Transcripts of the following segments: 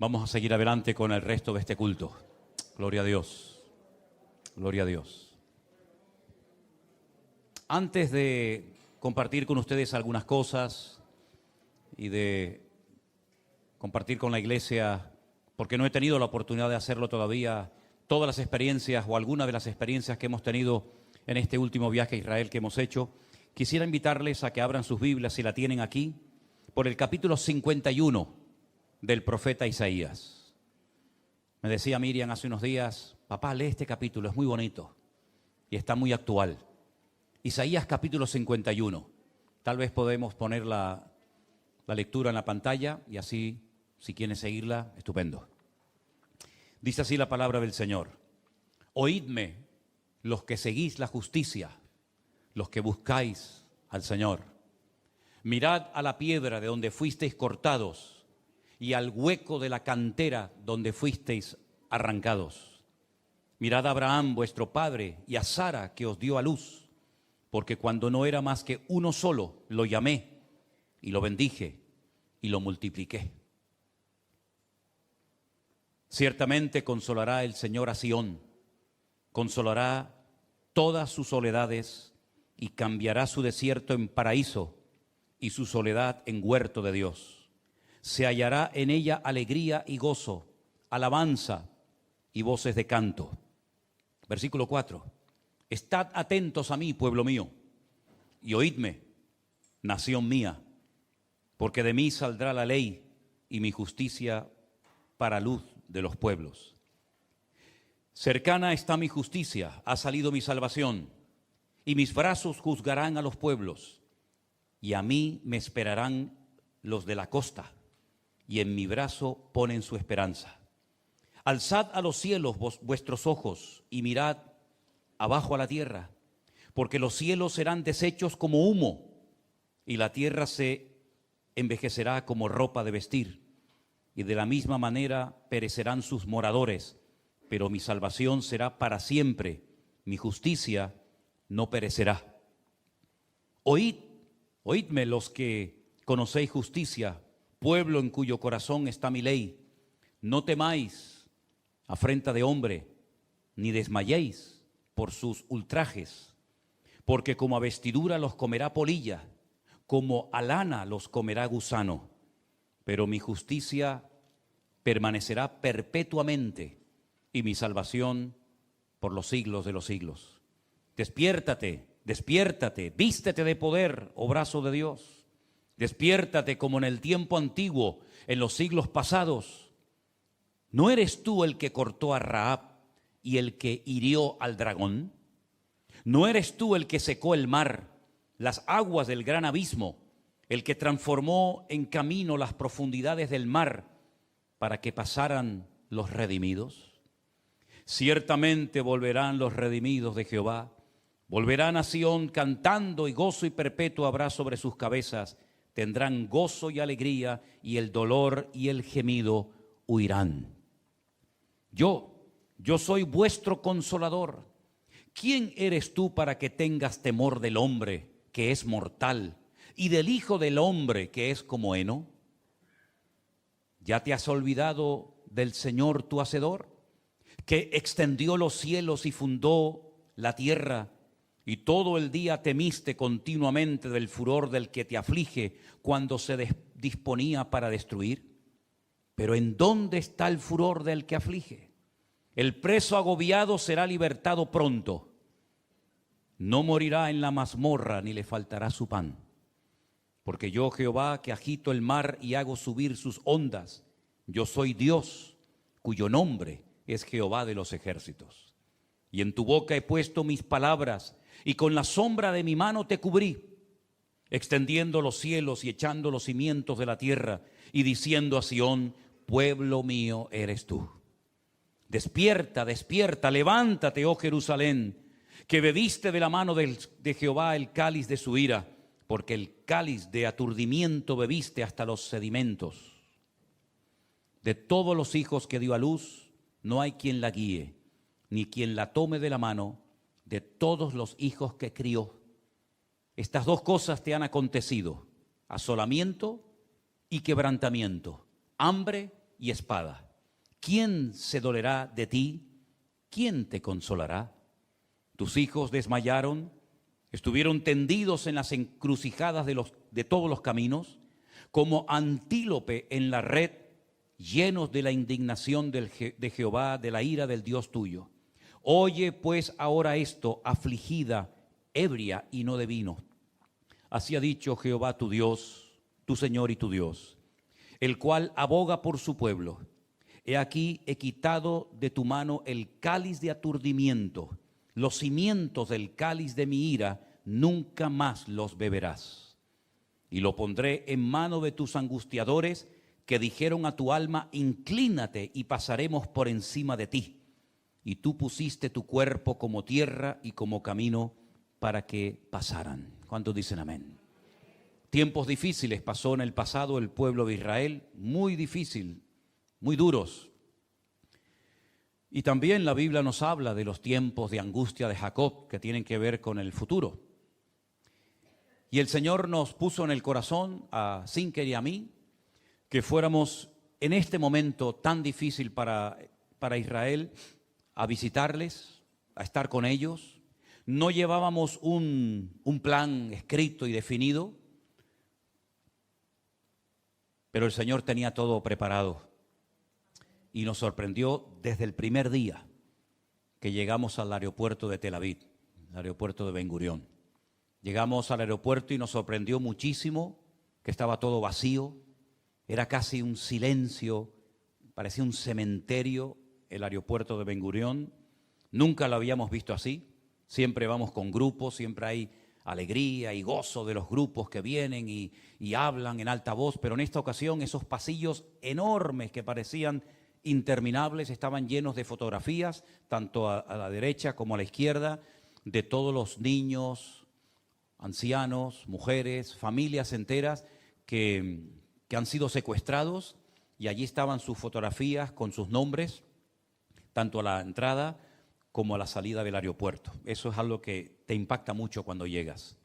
Vamos a seguir adelante con el resto de este culto. Gloria a Dios. Gloria a Dios. Antes de compartir con ustedes algunas cosas y de compartir con la iglesia, porque no he tenido la oportunidad de hacerlo todavía, todas las experiencias o algunas de las experiencias que hemos tenido en este último viaje a Israel que hemos hecho, quisiera invitarles a que abran sus Biblias, si la tienen aquí, por el capítulo 51 del profeta Isaías. Me decía Miriam hace unos días: papá, lee este capítulo, es muy bonito y está muy actual. Isaías capítulo 51. Tal vez podemos poner la lectura en la pantalla y así, si quieren seguirla, estupendo. Dice así la palabra del Señor: oídme los que seguís la justicia, los que buscáis al Señor. Mirad a la piedra de donde fuisteis cortados y al hueco de la cantera donde fuisteis arrancados. Mirad a Abraham vuestro padre y a Sara que os dio a luz, porque cuando no era más que uno solo, lo llamé y lo bendije y lo multipliqué. Ciertamente consolará el Señor a Sión, consolará todas sus soledades y cambiará su desierto en paraíso y su soledad en huerto de Dios. Se hallará en ella alegría y gozo, alabanza y voces de canto. Versículo 4. Estad atentos a mí, pueblo mío, y oídme, nación mía, porque de mí saldrá la ley y mi justicia para luz de los pueblos. Cercana está mi justicia, ha salido mi salvación, y mis brazos juzgarán a los pueblos, y a mí me esperarán los de la costa, y en mi brazo ponen su esperanza. Alzad a los cielos vuestros ojos y mirad abajo a la tierra, porque los cielos serán deshechos como humo, y la tierra se envejecerá como ropa de vestir, y de la misma manera perecerán sus moradores, pero mi salvación será para siempre, mi justicia no perecerá. Oídme los que conocéis justicia, pueblo en cuyo corazón está mi ley. No temáis afrenta de hombre, ni desmayéis por sus ultrajes, porque como a vestidura los comerá polilla, como a lana los comerá gusano, pero mi justicia permanecerá perpetuamente y mi salvación por los siglos de los siglos. Despiértate, despiértate, vístete de poder, oh brazo de Dios. Despiértate como en el tiempo antiguo, en los siglos pasados. ¿No eres tú el que cortó a Rahab y el que hirió al dragón? ¿No eres tú el que secó el mar, las aguas del gran abismo, el que transformó en camino las profundidades del mar para que pasaran los redimidos? Ciertamente volverán los redimidos de Jehová, volverán a Sión cantando, y gozo y perpetuo habrá sobre sus cabezas. Tendrán gozo y alegría, y el dolor y el gemido huirán. Yo soy vuestro consolador. ¿Quién eres tú para que tengas temor del hombre que es mortal y del hijo del hombre que es como heno? ¿Ya te has olvidado del Señor tu Hacedor, que extendió los cielos y fundó la tierra? Y todo el día temiste continuamente del furor del que te aflige cuando se disponía para destruir. Pero ¿en dónde está el furor del que aflige? El preso agobiado será libertado pronto. No morirá en la mazmorra ni le faltará su pan. Porque yo, Jehová, que agito el mar y hago subir sus ondas, yo soy Dios, cuyo nombre es Jehová de los ejércitos. Y en tu boca he puesto mis palabras, y con la sombra de mi mano te cubrí, extendiendo los cielos y echando los cimientos de la tierra, y diciendo a Sión: pueblo mío eres tú. Despierta, despierta, levántate, oh Jerusalén, que bebiste de la mano de Jehová el cáliz de su ira, porque el cáliz de aturdimiento bebiste hasta los sedimentos. De todos los hijos que dio a luz, no hay quien la guíe, ni quien la tome de la mano. De todos los hijos que crió, estas dos cosas te han acontecido: asolamiento y quebrantamiento, hambre y espada. ¿Quién se dolerá de ti? ¿Quién te consolará? Tus hijos desmayaron, estuvieron tendidos en las encrucijadas de todos los caminos, como antílope en la red, llenos de la indignación de Jehová, de la ira del Dios tuyo. Oye pues ahora esto, afligida, ebria y no de vino. Así ha dicho Jehová tu Dios, tu Señor y tu Dios, el cual aboga por su pueblo. He aquí he quitado de tu mano el cáliz de aturdimiento, los cimientos del cáliz de mi ira, nunca más los beberás. Y lo pondré en mano de tus angustiadores, que dijeron a tu alma, inclínate y pasaremos por encima de ti. Y tú pusiste tu cuerpo como tierra y como camino para que pasaran. ¿Cuántos dicen amén? Tiempos difíciles pasó en el pasado el pueblo de Israel, muy difícil, muy duros. Y también la Biblia nos habla de los tiempos de angustia de Jacob, que tienen que ver con el futuro. Y el Señor nos puso en el corazón, a Sinker y a mí, que fuéramos en este momento tan difícil para Israel, a visitarles, a estar con ellos. No llevábamos un plan escrito y definido, pero el Señor tenía todo preparado. Y nos sorprendió desde el primer día que llegamos al aeropuerto de Tel Aviv, el aeropuerto de Ben Gurión. Llegamos al aeropuerto y nos sorprendió muchísimo que estaba todo vacío. Era casi un silencio, parecía un cementerio el aeropuerto de Ben Gurión. Nunca lo habíamos visto así. Siempre vamos con grupos, siempre hay alegría y gozo de los grupos que vienen y hablan en alta voz, pero en esta ocasión esos pasillos enormes que parecían interminables estaban llenos de fotografías, tanto a la derecha como a la izquierda, de todos los niños, ancianos, mujeres, familias enteras que han sido secuestrados, y allí estaban sus fotografías con sus nombres, tanto a la entrada como a la salida del aeropuerto. Eso es algo que te impacta mucho cuando llegas.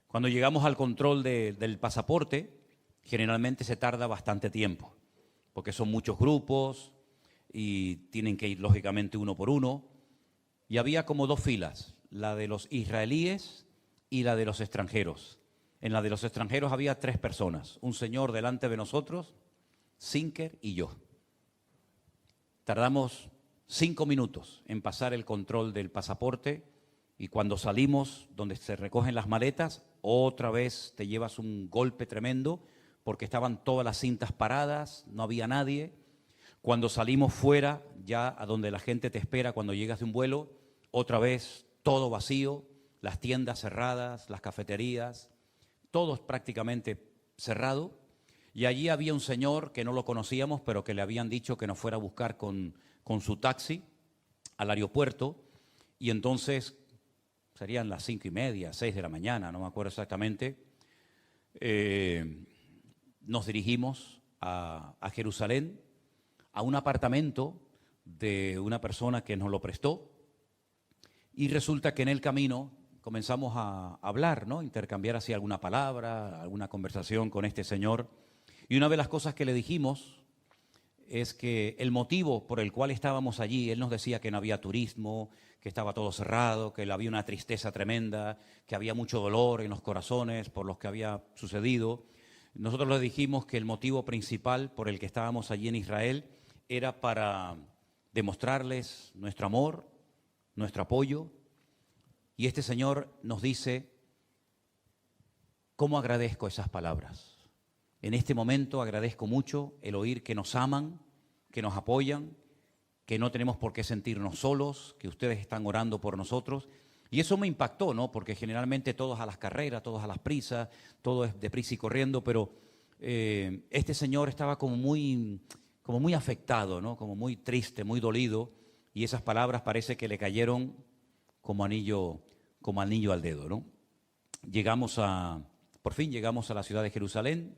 Cuando llegamos al control del pasaporte, generalmente se tarda bastante tiempo, porque son muchos grupos y tienen que ir lógicamente uno por uno. Y había como dos filas, la de los israelíes y la de los extranjeros. En la de los extranjeros había 3 personas, un señor delante de nosotros, Sinker y yo. Tardamos 5 minutos en pasar el control del pasaporte, y cuando salimos, donde se recogen las maletas, otra vez te llevas un golpe tremendo porque estaban todas las cintas paradas, no había nadie. Cuando salimos fuera, ya a donde la gente te espera cuando llegas de un vuelo, otra vez todo vacío, las tiendas cerradas, las cafeterías, todo prácticamente cerrado. Y allí había un señor que no lo conocíamos, pero que le habían dicho que nos fuera a buscar con su taxi al aeropuerto, y entonces serían las 5:30, 6 de la mañana, no me acuerdo exactamente. Nos dirigimos a Jerusalén, a un apartamento de una persona que nos lo prestó, y resulta que en el camino comenzamos a hablar, ¿no? Intercambiar así alguna palabra, alguna conversación con este señor, y una de las cosas que le dijimos es que el motivo por el cual estábamos allí, él nos decía que no había turismo, que estaba todo cerrado, que había una tristeza tremenda, que había mucho dolor en los corazones por lo que había sucedido. Nosotros le dijimos que el motivo principal por el que estábamos allí en Israel era para demostrarles nuestro amor, nuestro apoyo. Y este señor nos dice: ¿cómo agradezco esas palabras? En este momento agradezco mucho el oír que nos aman, que nos apoyan, que no tenemos por qué sentirnos solos, que ustedes están orando por nosotros. Y eso me impactó, ¿no? Porque generalmente todos a las carreras, todos a las prisas, todo es deprisa y corriendo, pero este señor estaba como muy afectado, ¿no? Como muy triste, muy dolido, y esas palabras parece que le cayeron como anillo al dedo, ¿no? Por fin llegamos a la ciudad de Jerusalén,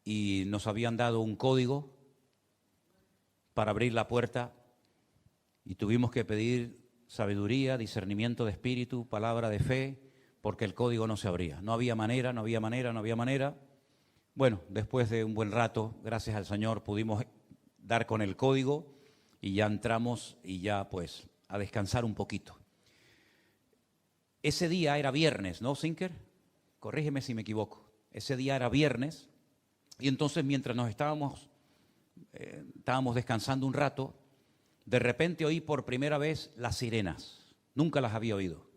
y nos habían dado un código para abrir la puerta, y tuvimos que pedir sabiduría, discernimiento de espíritu, palabra de fe, porque el código no se abría. No había manera. Bueno, después de un buen rato, gracias al Señor, pudimos dar con el código y ya entramos y ya pues a descansar un poquito. Ese día era viernes, ¿no, Sinker? Corrígeme si me equivoco. Ese día era viernes y entonces mientras nos estábamos descansando un rato, de repente oí por primera vez las sirenas. Nunca las había oído.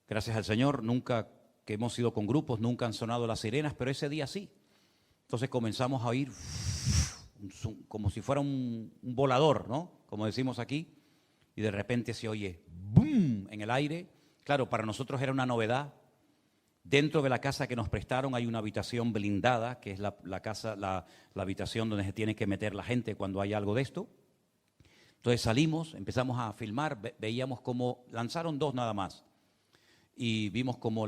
Gracias al Señor, nunca que hemos ido con grupos, nunca han sonado las sirenas, pero ese día sí. Entonces comenzamos a oír como si fuera un volador, ¿no? Como decimos aquí, y de repente se oye ¡boom! En el aire. Claro, para nosotros era una novedad. Dentro de la casa que nos prestaron hay una habitación blindada, que es la habitación donde se tiene que meter la gente cuando hay algo de esto. Entonces salimos, empezamos a filmar, veíamos cómo lanzaron 2 nada más. Y vimos como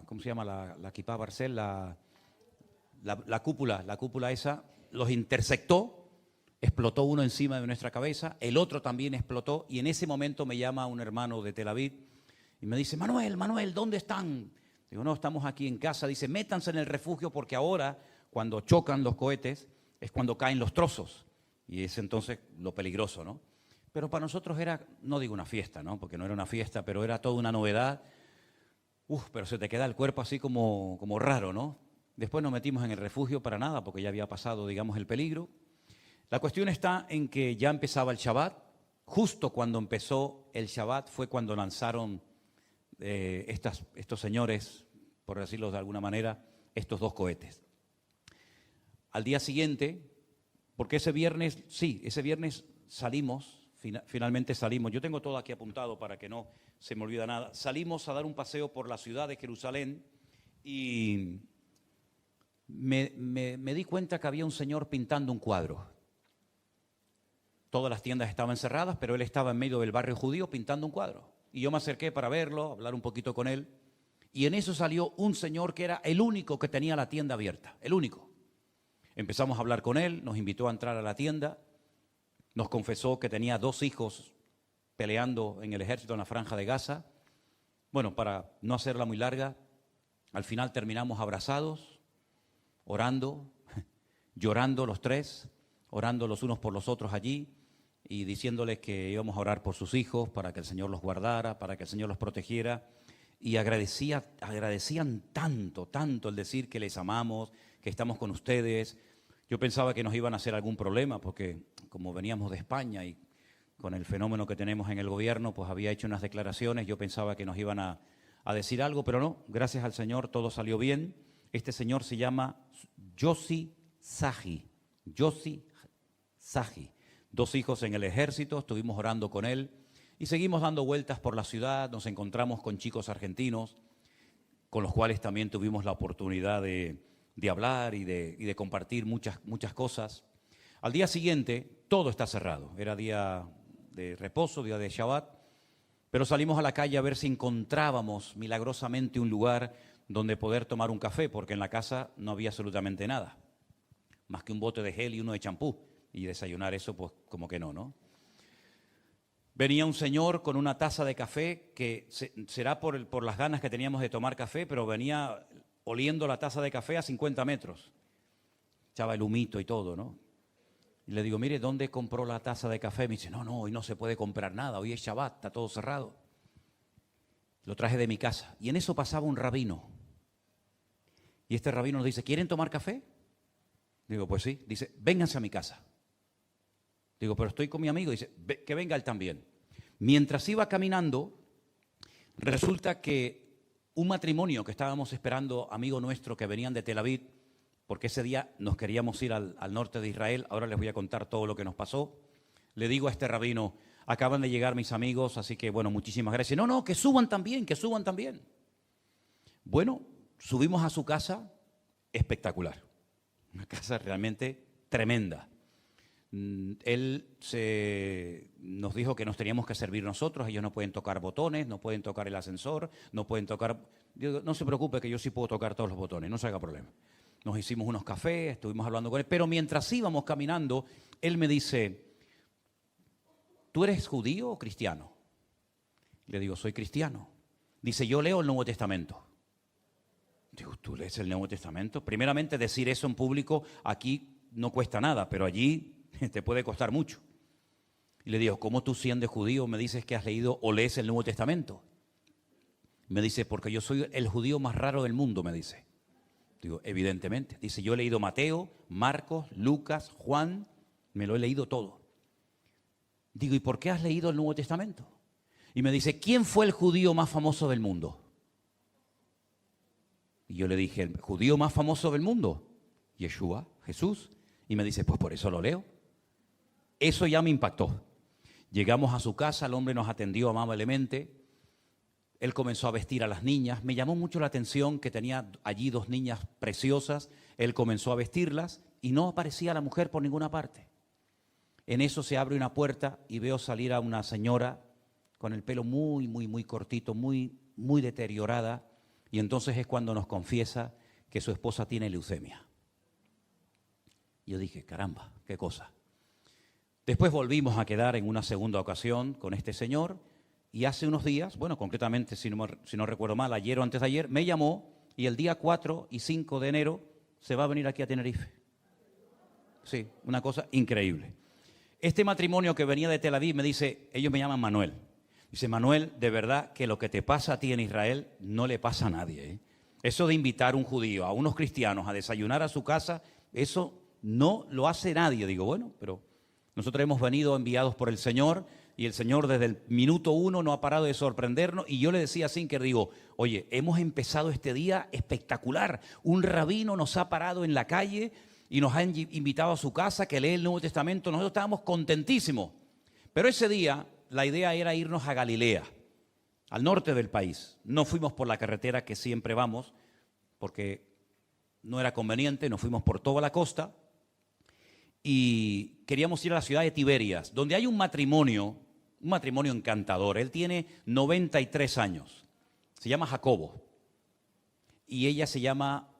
¿cómo se llama? La Kipá Barcel, la cúpula esa, los interceptó, explotó uno encima de nuestra cabeza, el otro también explotó, y en ese momento me llama un hermano de Tel Aviv y me dice, Manuel, ¿dónde están? Digo, no, estamos aquí en casa. Dice, métanse en el refugio porque ahora, cuando chocan los cohetes, es cuando caen los trozos. Y es entonces lo peligroso, ¿no? Pero para nosotros era, no digo una fiesta, ¿no? Porque no era una fiesta, pero era toda una novedad. Pero se te queda el cuerpo así como raro, ¿no? Después nos metimos en el refugio para nada, porque ya había pasado, digamos, el peligro. La cuestión está en que ya empezaba el Shabbat. Justo cuando empezó el Shabbat fue cuando lanzaron estos señores, por decirlo de alguna manera, estos 2 cohetes. Al día siguiente, porque ese viernes salimos, finalmente salimos. Yo tengo todo aquí apuntado para que no se me olvide nada. Salimos a dar un paseo por la ciudad de Jerusalén y me di cuenta que había un señor pintando un cuadro. Todas las tiendas estaban cerradas, pero él estaba en medio del barrio judío pintando un cuadro. Y yo me acerqué para verlo, hablar un poquito con él. Y en eso salió un señor que era el único que tenía la tienda abierta, el único. Empezamos a hablar con él, nos invitó a entrar a la tienda, nos confesó que tenía 2 hijos peleando en el ejército en la Franja de Gaza. Bueno, para no hacerla muy larga, al final terminamos abrazados, orando, llorando los 3, orando los unos por los otros allí y diciéndoles que íbamos a orar por sus hijos para que el Señor los guardara, para que el Señor los protegiera. Y agradecían tanto el decir que les amamos, que estamos con ustedes. Yo pensaba que nos iban a hacer algún problema porque como veníamos de España y con el fenómeno que tenemos en el gobierno, pues había hecho unas declaraciones, yo pensaba que nos iban a decir algo, pero no, gracias al Señor todo salió bien. Este señor se llama Yossi Sahi, 2 hijos en el ejército, estuvimos orando con él y seguimos dando vueltas por la ciudad, nos encontramos con chicos argentinos, con los cuales también tuvimos la oportunidad de hablar y de compartir muchas cosas. Al día siguiente, todo está cerrado, era día de reposo, día de Shabbat, pero salimos a la calle a ver si encontrábamos milagrosamente un lugar donde poder tomar un café, porque en la casa no había absolutamente nada, más que un bote de gel y uno de champú, y desayunar eso, pues como que no. Venía un señor con una taza de café, que será por las ganas que teníamos de tomar café, pero venía oliendo la taza de café a 50 metros. Echaba el humito y todo, ¿no? Y le digo, mire, ¿dónde compró la taza de café? Me dice, no, hoy no se puede comprar nada, hoy es Shabbat, está todo cerrado. Lo traje de mi casa. Y en eso pasaba un rabino. Y este rabino nos dice, ¿quieren tomar café? Digo, pues sí. Dice, vénganse a mi casa. Digo, pero estoy con mi amigo. Dice, que venga él también. Mientras iba caminando, resulta que un matrimonio que estábamos esperando, amigo nuestro, que venían de Tel Aviv, porque ese día nos queríamos ir al norte de Israel, ahora les voy a contar todo lo que nos pasó. Le digo a este rabino, acaban de llegar mis amigos, así que bueno, muchísimas gracias. No, que suban también, que suban también. Bueno, subimos a su casa, espectacular. Una casa realmente tremenda. Él nos dijo que nos teníamos que servir nosotros, ellos no pueden tocar botones, no pueden tocar el ascensor, no pueden tocar... Digo, no se preocupe que yo sí puedo tocar todos los botones, no se haga problema. Nos hicimos unos cafés, estuvimos hablando con él, pero mientras íbamos caminando, él me dice, ¿tú eres judío o cristiano? Le digo, soy cristiano. Dice, yo leo el Nuevo Testamento. Digo, ¿tú lees el Nuevo Testamento? Primeramente, decir eso en público aquí no cuesta nada, pero allí te puede costar mucho. Y le digo, ¿cómo tú siendo judío me dices que has leído o lees el Nuevo Testamento? Me dice, porque yo soy el judío más raro del mundo, me dice. Digo, evidentemente. Dice, yo he leído Mateo, Marcos, Lucas, Juan, me lo he leído todo. Digo, ¿y por qué has leído el Nuevo Testamento? Y me dice, ¿quién fue el judío más famoso del mundo? Y yo le dije, ¿el judío más famoso del mundo? Yeshua, Jesús. Y me dice, pues por eso lo leo. Eso ya me impactó. Llegamos a su casa, el hombre nos atendió amablemente. Él comenzó a vestir a las niñas. Me llamó mucho la atención que tenía allí 2 niñas preciosas. Él comenzó a vestirlas y no aparecía la mujer por ninguna parte. En eso se abre una puerta y veo salir a una señora con el pelo muy cortito, muy deteriorada. Y entonces es cuando nos confiesa que su esposa tiene leucemia. Yo dije, caramba, qué cosa. Después volvimos a quedar en una segunda ocasión con este señor y hace unos días, bueno, concretamente, si no recuerdo mal, ayer o antes de ayer, me llamó y el día 4 y 5 de enero se va a venir aquí a Tenerife. Sí, una cosa increíble. Este matrimonio que venía de Tel Aviv me dice, ellos me llaman Manuel. Dice, Manuel, de verdad que lo que te pasa a ti en Israel no le pasa a nadie, ¿eh? Eso de invitar a un judío, a unos cristianos a desayunar a su casa, eso no lo hace nadie. Digo, bueno, pero nosotros hemos venido enviados por el Señor y el Señor desde el minuto 1 no ha parado de sorprendernos. Y yo le decía a Sinker, digo, oye, hemos empezado este día espectacular. Un rabino nos ha parado en la calle y nos ha invitado a su casa que lee el Nuevo Testamento. Nosotros estábamos contentísimos. Pero ese día la idea era irnos a Galilea, al norte del país. No fuimos por la carretera que siempre vamos, porque no era conveniente, nos fuimos por toda la costa y queríamos ir a la ciudad de Tiberias, donde hay un matrimonio encantador. Él tiene 93 años, se llama Jacobo, y ella se llama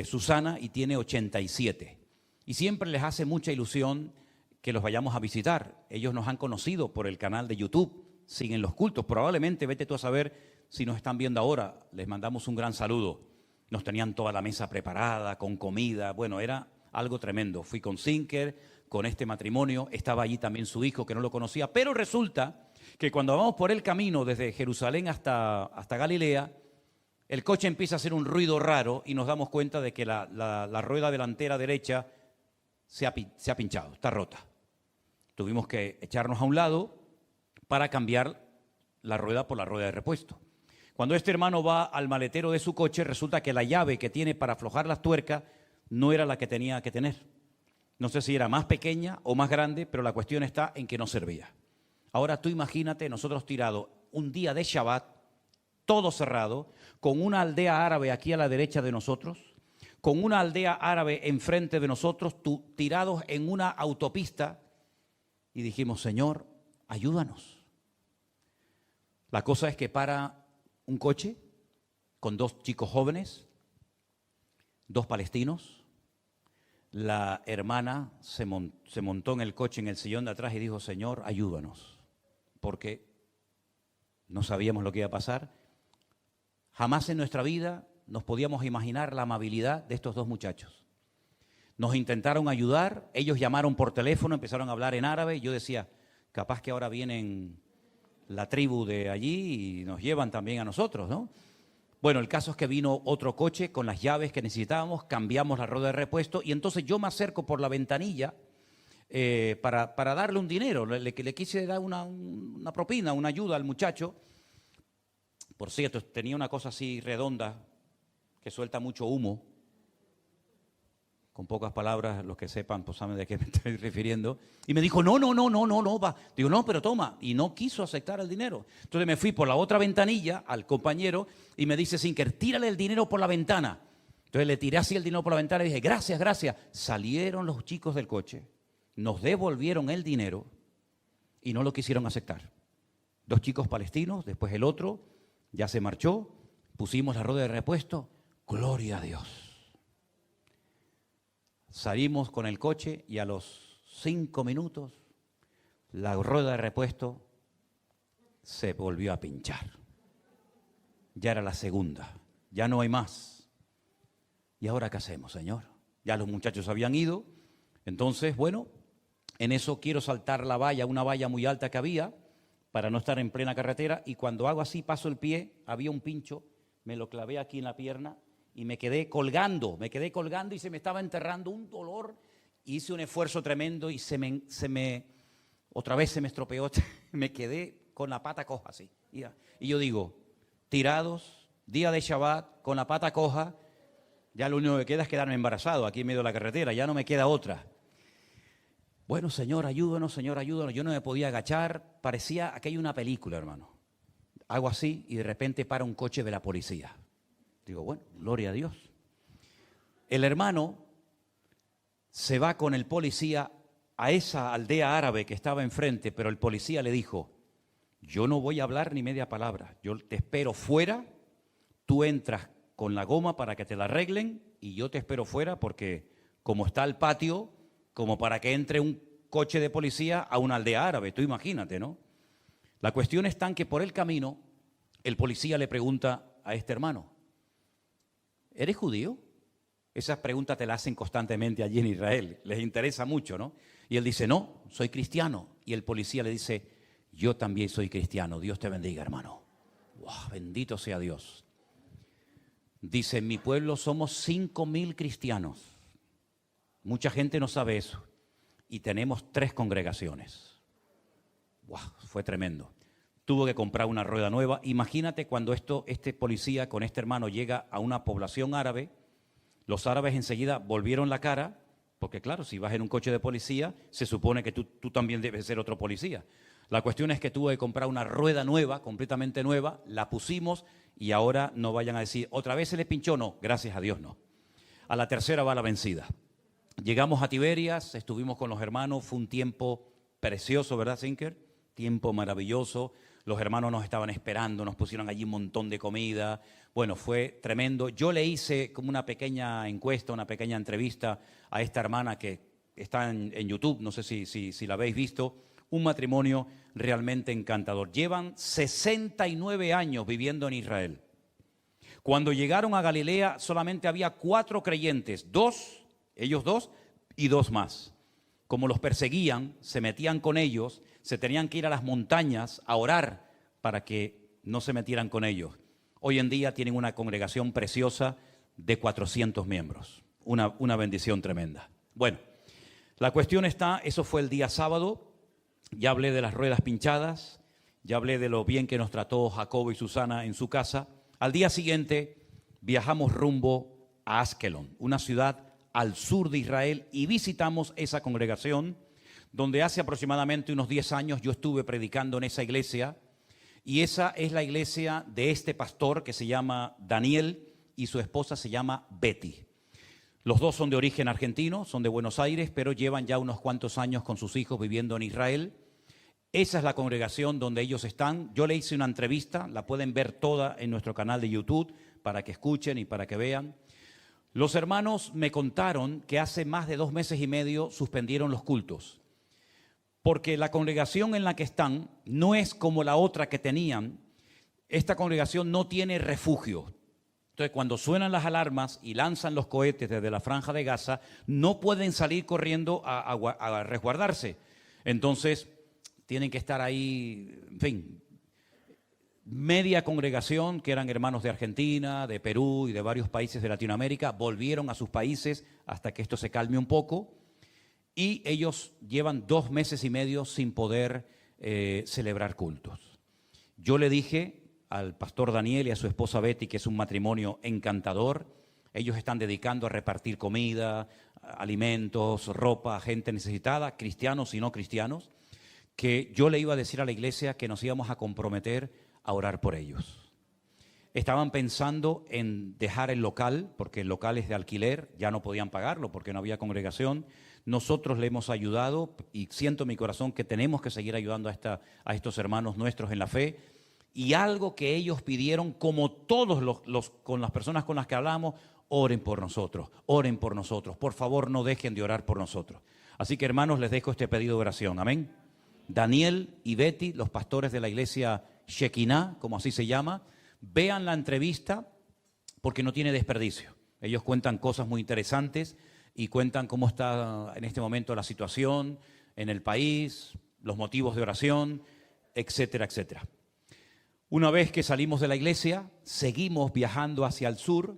Susana y tiene 87. Y siempre les hace mucha ilusión que los vayamos a visitar. Ellos nos han conocido por el canal de YouTube, siguen los cultos. Probablemente, vete tú a saber si nos están viendo ahora, les mandamos un gran saludo. Nos tenían toda la mesa preparada, con comida. Bueno, era algo tremendo. Fui con Sinker, con este matrimonio. Estaba allí también su hijo, que no lo conocía. Pero resulta que cuando vamos por el camino desde Jerusalén hasta Galilea, el coche empieza a hacer un ruido raro y nos damos cuenta de que la rueda delantera derecha se ha pinchado, está rota. Tuvimos que echarnos a un lado para cambiar la rueda por la rueda de repuesto. Cuando este hermano va al maletero de su coche, resulta que la llave que tiene para aflojar las tuercas no era la que tenía que tener. No sé si era más pequeña o más grande, pero la cuestión está en que no servía. Ahora tú imagínate nosotros tirados un día de Shabbat, todo cerrado, con una aldea árabe aquí a la derecha de nosotros, con una aldea árabe enfrente de nosotros, tirados en una autopista, y dijimos, Señor, ayúdanos. La cosa es que para un coche con 2 chicos jóvenes, 2 palestinos. La hermana se montó en el coche, en el sillón de atrás y dijo, Señor, ayúdanos, porque no sabíamos lo que iba a pasar. Jamás en nuestra vida nos podíamos imaginar la amabilidad de estos 2 muchachos. Nos intentaron ayudar, ellos llamaron por teléfono, empezaron a hablar en árabe, y yo decía, capaz que ahora vienen la tribu de allí y nos llevan también a nosotros, ¿no? Bueno, el caso es que vino otro coche con las llaves que necesitábamos, cambiamos la rueda de repuesto y entonces yo me acerco por la ventanilla para darle un dinero. Le quise dar una propina, una ayuda al muchacho. Por cierto, tenía una cosa así redonda que suelta mucho humo. Con pocas palabras, los que sepan, pues saben de qué me estoy refiriendo. Y me dijo, no, va. Digo, no, pero toma. Y no quiso aceptar el dinero. Entonces me fui por la otra ventanilla al compañero y me dice Sinker, tírale el dinero por la ventana. Entonces le tiré así el dinero por la ventana y dije, gracias. Salieron los chicos del coche, nos devolvieron el dinero y no lo quisieron aceptar. 2 chicos palestinos, después el otro, ya se marchó, pusimos la rueda de repuesto, gloria a Dios. Salimos con el coche y a los 5 minutos la rueda de repuesto se volvió a pinchar. Ya era la segunda, ya no hay más. ¿Y ahora qué hacemos, Señor? Ya los muchachos habían ido, Entonces, bueno, en eso quiero saltar la valla, una valla muy alta que había, para no estar en plena carretera, y cuando hago así, paso el pie, había un pincho, me lo clavé aquí en la pierna y me quedé colgando y se me estaba enterrando un dolor. Hice un esfuerzo tremendo y otra vez se me estropeó, me quedé con la pata coja así. Y yo digo, tirados, día de Shabbat, con la pata coja, ya lo único que queda es quedarme embarazado aquí en medio de la carretera, ya no me queda otra. Bueno, Señor, ayúdanos, yo no me podía agachar, parecía aquello una película, hermano. Hago así y de repente para un coche de la policía. Digo, bueno, gloria a Dios. El hermano se va con el policía a esa aldea árabe que estaba enfrente, pero el policía le dijo, yo no voy a hablar ni media palabra, yo te espero fuera, tú entras con la goma para que te la arreglen y yo te espero fuera porque como está el patio, como para que entre un coche de policía a una aldea árabe, tú imagínate, ¿no? La cuestión está en que por el camino el policía le pregunta a este hermano, ¿eres judío? Esas preguntas te las hacen constantemente allí en Israel, les interesa mucho, ¿no? Y él dice, no, soy cristiano. Y el policía le dice, yo también soy cristiano, Dios te bendiga, hermano. ¡Wow! Bendito sea Dios. Dice, en mi pueblo somos 5.000 cristianos. Mucha gente no sabe eso. Y tenemos 3 congregaciones. ¡Wow! Fue tremendo. Tuvo que comprar una rueda nueva. Imagínate cuando este policía con este hermano llega a una población árabe. Los árabes enseguida volvieron la cara, porque claro, si vas en un coche de policía, se supone que tú también debes ser otro policía. La cuestión es que tuve que comprar una rueda nueva, completamente nueva, la pusimos y ahora no vayan a decir, ¿otra vez se le pinchó? No, gracias a Dios no. A la tercera va la vencida. Llegamos a Tiberias, estuvimos con los hermanos, fue un tiempo precioso, ¿verdad, Sinker? Tiempo maravilloso. Los hermanos nos estaban esperando, nos pusieron allí un montón de comida. Bueno, fue tremendo. Yo le hice como una pequeña encuesta, una pequeña entrevista a esta hermana que está en YouTube, no sé si la habéis visto, un matrimonio realmente encantador. Llevan 69 años viviendo en Israel. Cuando llegaron a Galilea solamente había 4 creyentes, ellos 2 y 2 más. Como los perseguían, se metían con ellos, se tenían que ir a las montañas a orar para que no se metieran con ellos. Hoy en día tienen una congregación preciosa de 400 miembros. Una bendición tremenda. Bueno, la cuestión está, eso fue el día sábado, ya hablé de las ruedas pinchadas, ya hablé de lo bien que nos trató Jacobo y Susana en su casa. Al día siguiente viajamos rumbo a Askelon, una ciudad al sur de Israel, y visitamos esa congregación donde hace aproximadamente unos 10 años yo estuve predicando en esa iglesia, y esa es la iglesia de este pastor que se llama Daniel y su esposa se llama Betty. Los dos son de origen argentino, son de Buenos Aires, pero llevan ya unos cuantos años con sus hijos viviendo en Israel. Esa es la congregación donde ellos están. Yo le hice una entrevista, la pueden ver toda en nuestro canal de YouTube para que escuchen y para que vean. Los hermanos me contaron que hace más de 2 meses y medio suspendieron los cultos, porque la congregación en la que están no es como la otra que tenían. Esta congregación no tiene refugio. Entonces, cuando suenan las alarmas y lanzan los cohetes desde la Franja de Gaza, no pueden salir corriendo a resguardarse. Entonces, tienen que estar ahí, en fin. Media congregación, que eran hermanos de Argentina, de Perú y de varios países de Latinoamérica, volvieron a sus países hasta que esto se calme un poco, y ellos llevan 2 meses y medio sin poder celebrar cultos. Yo le dije al pastor Daniel y a su esposa Betty, que es un matrimonio encantador, ellos están dedicando a repartir comida, alimentos, ropa a gente necesitada, cristianos y no cristianos, que yo le iba a decir a la iglesia que nos íbamos a comprometer a orar por ellos. Estaban pensando en dejar el local, porque el local es de alquiler, ya no podían pagarlo porque no había congregación. Nosotros le hemos ayudado y siento en mi corazón que tenemos que seguir ayudando a estos hermanos nuestros en la fe. Y algo que ellos pidieron, como todos con las personas con las que hablamos, oren por nosotros, por favor no dejen de orar por nosotros. Así que hermanos, les dejo este pedido de oración, amén. Daniel y Betty, los pastores de la iglesia Shekinah, como así se llama, vean la entrevista porque no tiene desperdicio. Ellos cuentan cosas muy interesantes y cuentan cómo está en este momento la situación en el país, los motivos de oración, etcétera, etcétera. Una vez que salimos de la iglesia, seguimos viajando hacia el sur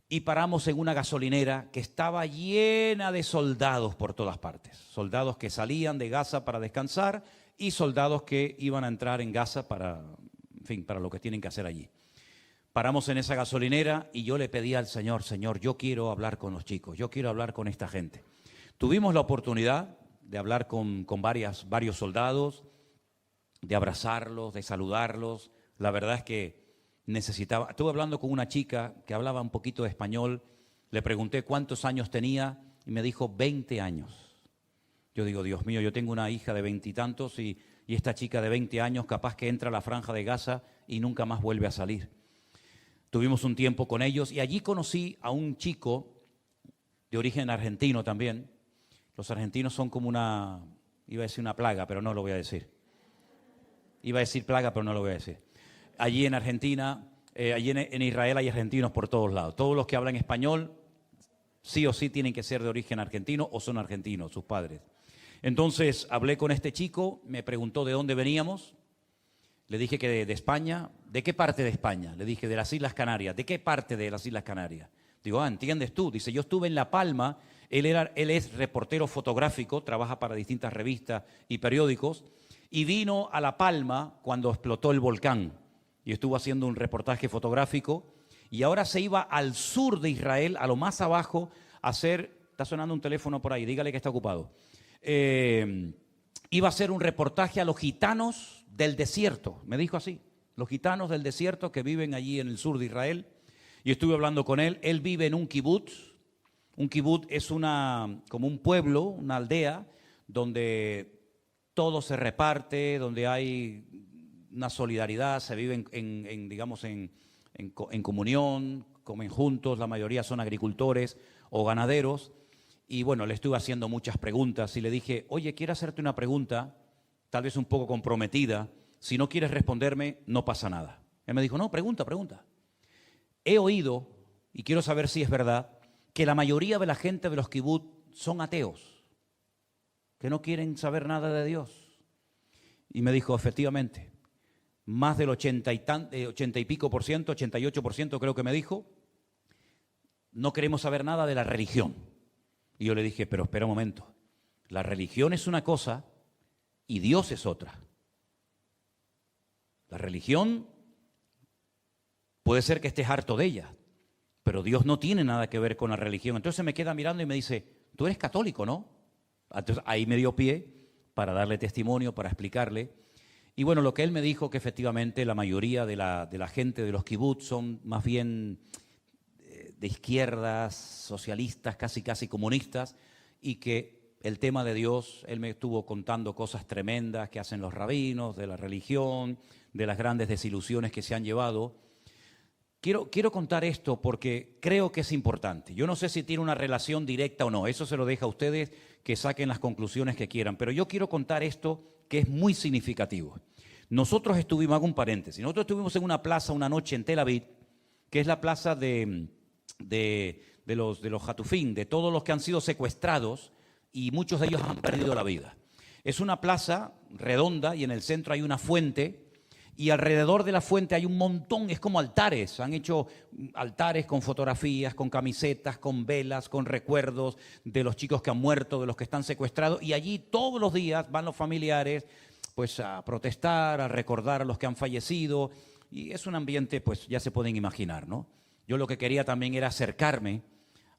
y paramos en una gasolinera que estaba llena de soldados por todas partes. Soldados que salían de Gaza para descansar y soldados que iban a entrar en Gaza para, en fin, para lo que tienen que hacer allí. Paramos en esa gasolinera y yo le pedí al Señor, Señor, yo quiero hablar con los chicos, yo quiero hablar con esta gente. Tuvimos la oportunidad de hablar con varios soldados, de abrazarlos, de saludarlos. La verdad es que estuve hablando con una chica que hablaba un poquito de español, le pregunté cuántos años tenía y me dijo 20 años. Yo digo, Dios mío, yo tengo una hija de 20 y tantos y esta chica de 20 años capaz que entra a la franja de Gaza y nunca más vuelve a salir. Tuvimos un tiempo con ellos y allí conocí a un chico de origen argentino también. Los argentinos son como iba a decir una plaga, pero no lo voy a decir. Iba a decir plaga, pero no lo voy a decir. Allí en Argentina, allí en Israel hay argentinos por todos lados. Todos los que hablan español, sí o sí tienen que ser de origen argentino o son argentinos, sus padres. Entonces hablé con este chico, me preguntó de dónde veníamos. Le dije que de España. ¿De qué parte de España? Le dije de las Islas Canarias. ¿De qué parte de las Islas Canarias? Digo, ¿entiendes tú? Dice, yo estuve en La Palma. Él es reportero fotográfico, trabaja para distintas revistas y periódicos. Y vino a La Palma cuando explotó el volcán y estuvo haciendo un reportaje fotográfico y ahora se iba al sur de Israel, a lo más abajo, a hacer, está sonando un teléfono por ahí, dígale que está ocupado, iba a hacer un reportaje a los gitanos del desierto, me dijo así, los gitanos del desierto que viven allí en el sur de Israel, y estuve hablando con él. Él vive en un kibutz. Un kibutz es como un pueblo, una aldea, donde todo se reparte, donde hay una solidaridad, se vive en comunión, comen juntos, la mayoría son agricultores o ganaderos. Y bueno, le estuve haciendo muchas preguntas y le dije, oye, quiero hacerte una pregunta, tal vez un poco comprometida, si no quieres responderme, no pasa nada. Él me dijo, no, pregunta. He oído, y quiero saber si es verdad, que la mayoría de la gente de los kibutz son ateos, que no quieren saber nada de Dios. Y me dijo, efectivamente, más del 80 y pico por ciento, 88% creo que me dijo, no queremos saber nada de la religión. Y yo le dije, pero espera un momento, la religión es una cosa y Dios es otra. La religión puede ser que estés harto de ella, pero Dios no tiene nada que ver con la religión. Entonces se me queda mirando y me dice, tú eres católico, ¿no? Entonces ahí me dio pie para darle testimonio, para explicarle. Y bueno, lo que él me dijo, que efectivamente la mayoría de la gente de los kibutz son más bien de izquierdas, socialistas, casi comunistas, y que el tema de Dios, él me estuvo contando cosas tremendas que hacen los rabinos, de la religión, de las grandes desilusiones que se han llevado. Quiero contar esto porque creo que es importante. Yo no sé si tiene una relación directa o no, eso se lo deja a ustedes que saquen las conclusiones que quieran, pero yo quiero contar esto que es muy significativo. Nosotros estuvimos, hago un paréntesis, nosotros estuvimos en una plaza una noche en Tel Aviv, que es la plaza de los Hatufim, de todos los que han sido secuestrados y muchos de ellos han perdido la vida. Es una plaza redonda y en el centro hay una fuente. Y alrededor de la fuente hay un montón, es como altares, han hecho altares con fotografías, con camisetas, con velas, con recuerdos de los chicos que han muerto, de los que están secuestrados, y allí todos los días van los familiares pues a protestar, a recordar a los que han fallecido, y es un ambiente, pues ya se pueden imaginar, ¿no? Yo lo que quería también era acercarme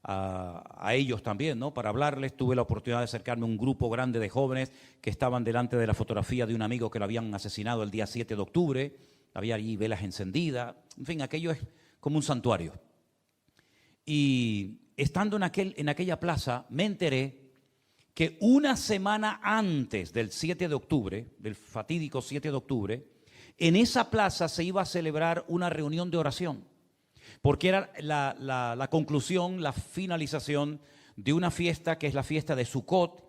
a ellos también, ¿no? Para hablarles. Tuve la oportunidad de acercarme a un grupo grande de jóvenes que estaban delante de la fotografía de un amigo que lo habían asesinado el día 7 de octubre. Había allí velas encendidas. En fin, aquello es como un santuario. Y estando en aquella plaza, me enteré que una semana antes del 7 de octubre, del fatídico 7 de octubre, en esa plaza se iba a celebrar una reunión de oración. Porque era la conclusión, la finalización de una fiesta que es la fiesta de Sukkot,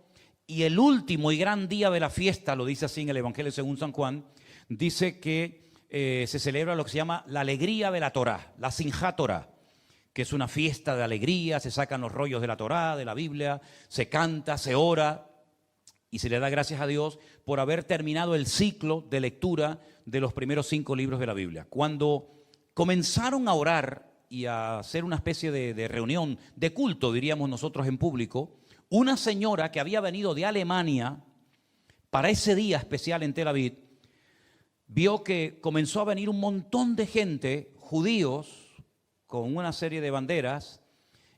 y el último y gran día de la fiesta, lo dice así en el Evangelio según San Juan, dice que se celebra lo que se llama la alegría de la Torá, la Simjat Torá, que es una fiesta de alegría, se sacan los rollos de la Torá, de la Biblia, se canta, se ora y se le da gracias a Dios por haber terminado el ciclo de lectura de los primeros 5 libros de la Biblia. Cuando comenzaron a orar y a hacer una especie de reunión, de culto, diríamos nosotros en público, una señora que había venido de Alemania para ese día especial en Tel Aviv, vio que comenzó a venir un montón de gente, judíos, con una serie de banderas,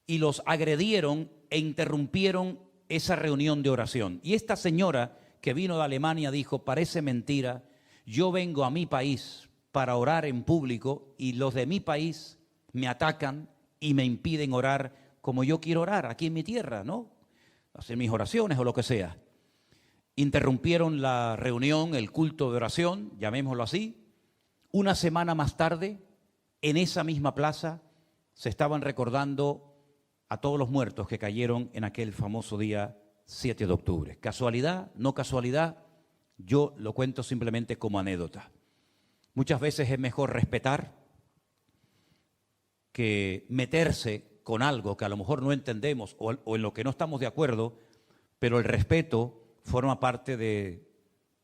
y los agredieron e interrumpieron esa reunión de oración. Y esta señora que vino de Alemania dijo, parece mentira, yo vengo a mi país para orar en público y los de mi país me atacan y me impiden orar como yo quiero orar aquí en mi tierra, ¿no? Hacer mis oraciones o lo que sea. Interrumpieron la reunión, el culto de oración, llamémoslo así. Una semana más tarde, en esa misma plaza, se estaban recordando a todos los muertos que cayeron en aquel famoso día 7 de octubre. ¿Casualidad? ¿No casualidad? Yo lo cuento simplemente como anécdota. Muchas veces es mejor respetar que meterse con algo que a lo mejor no entendemos o en lo que no estamos de acuerdo, pero el respeto forma parte de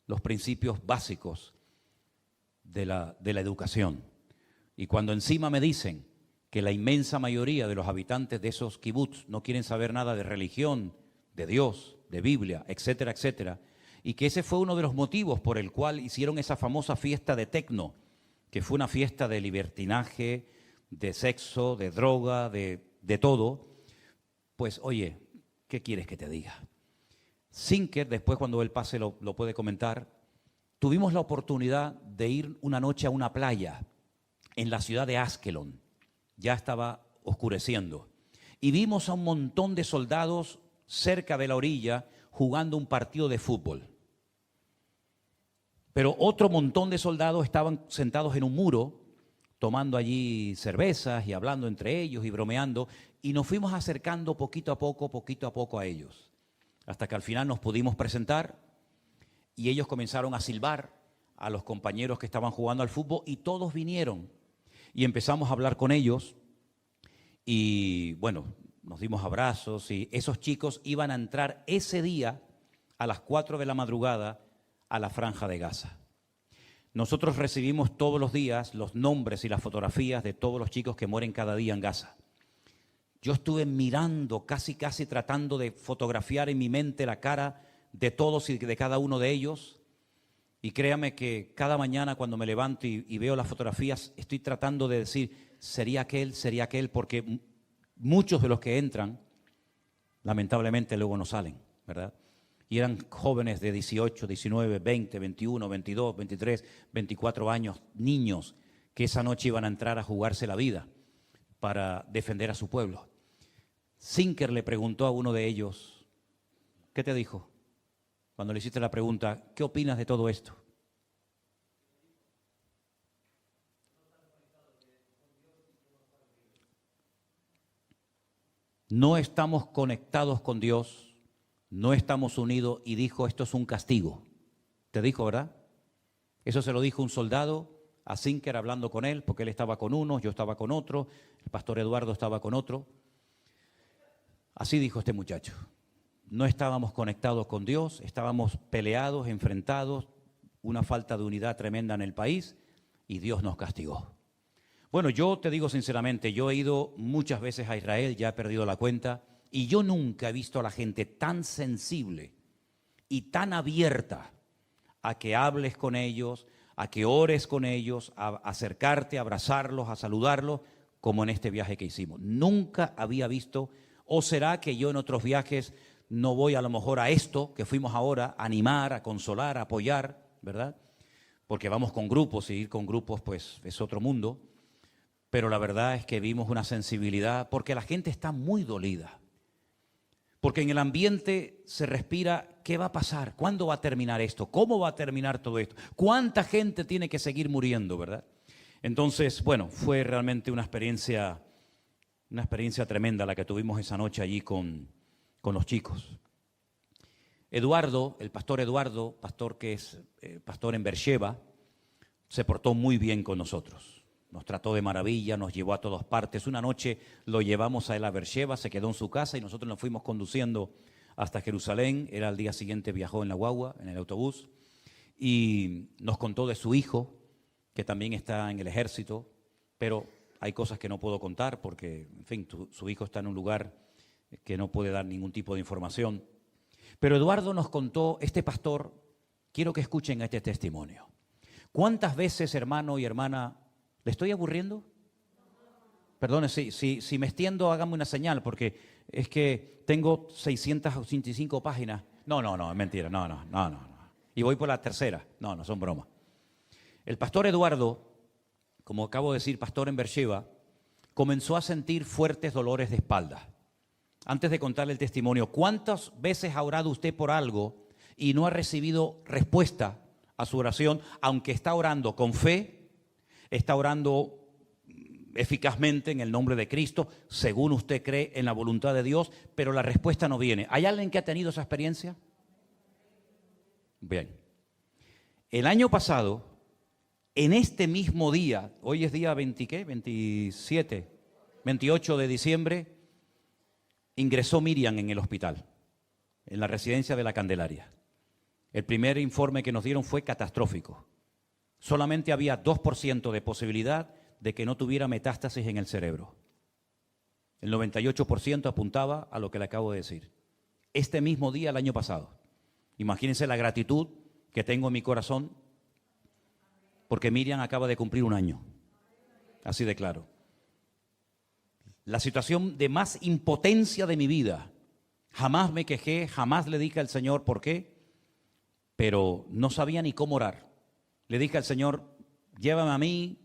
los principios básicos de la educación. Y cuando encima me dicen que la inmensa mayoría de los habitantes de esos kibbutz no quieren saber nada de religión, de Dios, de Biblia, etcétera, etcétera, y que ese fue uno de los motivos por el cual hicieron esa famosa fiesta de tecno, que fue una fiesta de libertinaje, de sexo, de droga, de todo, pues oye, ¿qué quieres que te diga? Zinker, después cuando él pase lo puede comentar, tuvimos la oportunidad de ir una noche a una playa en la ciudad de Askelon. Ya estaba oscureciendo. Y vimos a un montón de soldados cerca de la orilla jugando un partido de fútbol. Pero otro montón de soldados estaban sentados en un muro, tomando allí cervezas y hablando entre ellos y bromeando. Y nos fuimos acercando poquito a poco a ellos. Hasta que al final nos pudimos presentar y ellos comenzaron a silbar a los compañeros que estaban jugando al fútbol y todos vinieron. Y empezamos a hablar con ellos y bueno, nos dimos abrazos y esos chicos iban a entrar ese día a las 4 de la madrugada a la Franja de Gaza. Nosotros recibimos todos los días los nombres y las fotografías de todos los chicos que mueren cada día en Gaza. Yo estuve mirando, casi tratando de fotografiar en mi mente la cara de todos y de cada uno de ellos. Y créame que cada mañana cuando me levanto y veo las fotografías, estoy tratando de decir, sería aquel, porque muchos de los que entran, lamentablemente luego no salen, ¿verdad? Y eran jóvenes de 18, 19, 20, 21, 22, 23, 24 años, niños, que esa noche iban a entrar a jugarse la vida para defender a su pueblo. Zinker le preguntó a uno de ellos, ¿qué te dijo? Cuando le hiciste la pregunta, ¿qué opinas de todo esto? No estamos conectados con Dios, no estamos unidos y dijo, esto es un castigo. Te dijo, ¿verdad? Eso se lo dijo un soldado a Zinker hablando con él, porque él estaba con uno, yo estaba con otro, el pastor Eduardo estaba con otro. Así dijo este muchacho. No estábamos conectados con Dios, estábamos peleados, enfrentados, una falta de unidad tremenda en el país y Dios nos castigó. Bueno, yo te digo sinceramente, yo he ido muchas veces a Israel, ya he perdido la cuenta, y yo nunca he visto a la gente tan sensible y tan abierta a que hables con ellos, a que ores con ellos, a acercarte, a abrazarlos, a saludarlos, como en este viaje que hicimos. Nunca había visto, o será que yo en otros viajes no voy a lo mejor a esto que fuimos ahora, a animar, a consolar, a apoyar, ¿verdad? Porque vamos con grupos y ir con grupos pues es otro mundo. Pero la verdad es que vimos una sensibilidad porque la gente está muy dolida. Porque en el ambiente se respira, ¿qué va a pasar? ¿Cuándo va a terminar esto? ¿Cómo va a terminar todo esto? ¿Cuánta gente tiene que seguir muriendo, verdad? Entonces, bueno, fue realmente una experiencia tremenda la que tuvimos esa noche allí con los chicos. Eduardo, el pastor Eduardo, pastor que es pastor en Beersheba, se portó muy bien con nosotros. nos trató de maravilla, nos llevó a todas partes. Una noche lo llevamos a él a Beersheba, se quedó en su casa y nosotros nos fuimos conduciendo hasta Jerusalén. Era el día siguiente, viajó en la guagua, en el autobús, y nos contó de su hijo, que también está en el ejército, pero hay cosas que no puedo contar porque, en fin, su hijo está en un lugar que no puede dar ningún tipo de información. Pero Eduardo nos contó, este pastor, quiero que escuchen este testimonio. ¿Cuántas veces, hermano y hermana, le estoy aburriendo? Perdone, si me extiendo, hágame una señal, porque es que tengo 685 páginas. No, es mentira, no. Y voy por la tercera. No, son bromas. El pastor Eduardo, como acabo de decir, pastor en Beersheba, comenzó a sentir fuertes dolores de espalda. Antes de contarle el testimonio, ¿cuántas veces ha orado usted por algo y no ha recibido respuesta a su oración, aunque está orando con fe, está orando eficazmente en el nombre de Cristo, según usted cree en la voluntad de Dios, pero la respuesta no viene? ¿Hay alguien que ha tenido esa experiencia? Bien. El año pasado, en este mismo día, hoy es día 28 de diciembre, ingresó Miriam en el hospital, en la residencia de la Candelaria. El primer informe que nos dieron fue catastrófico. Solamente había 2% de posibilidad de que no tuviera metástasis en el cerebro. El 98% apuntaba a lo que le acabo de decir. Este mismo día, el año pasado. Imagínense la gratitud que tengo en mi corazón porque Miriam acaba de cumplir un año. Así de claro. La situación de más impotencia de mi vida. Jamás me quejé, jamás le dije al Señor por qué, pero no sabía ni cómo orar. Le dije al Señor, llévame a mí,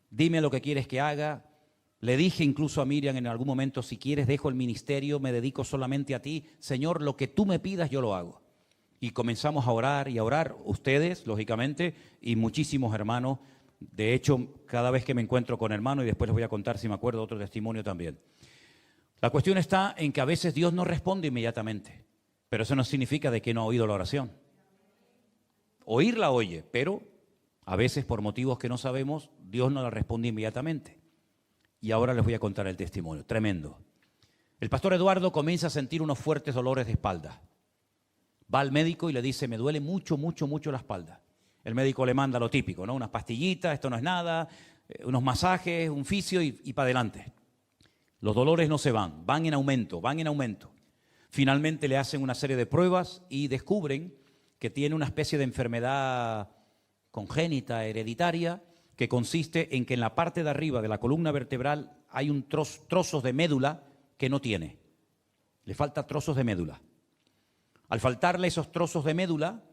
dime lo que quieres que haga. Le dije incluso a Miriam en algún momento, si quieres dejo el ministerio, me dedico solamente a ti. Señor, lo que tú me pidas yo lo hago. Y comenzamos a orar y a orar, ustedes, lógicamente, y muchísimos hermanos. De hecho, cada vez que me encuentro con hermanos, y después les voy a contar si me acuerdo otro testimonio también. La cuestión está en que a veces Dios no responde inmediatamente, pero eso no significa de que no ha oído la oración. Oírla oye, pero a veces por motivos que no sabemos, Dios no la responde inmediatamente. Y ahora les voy a contar el testimonio, tremendo. El pastor Eduardo comienza a sentir unos fuertes dolores de espalda. Va al médico y le dice, me duele mucho la espalda. El médico le manda lo típico, ¿no? Unas pastillitas, esto no es nada, unos masajes, un fisio y para adelante. Los dolores no se van en aumento. Finalmente le hacen una serie de pruebas y descubren que tiene una especie de enfermedad congénita, hereditaria, que consiste en que en la parte de arriba de la columna vertebral hay trozos de médula que no tiene. Le faltan trozos de médula. Al faltarle esos trozos de médula,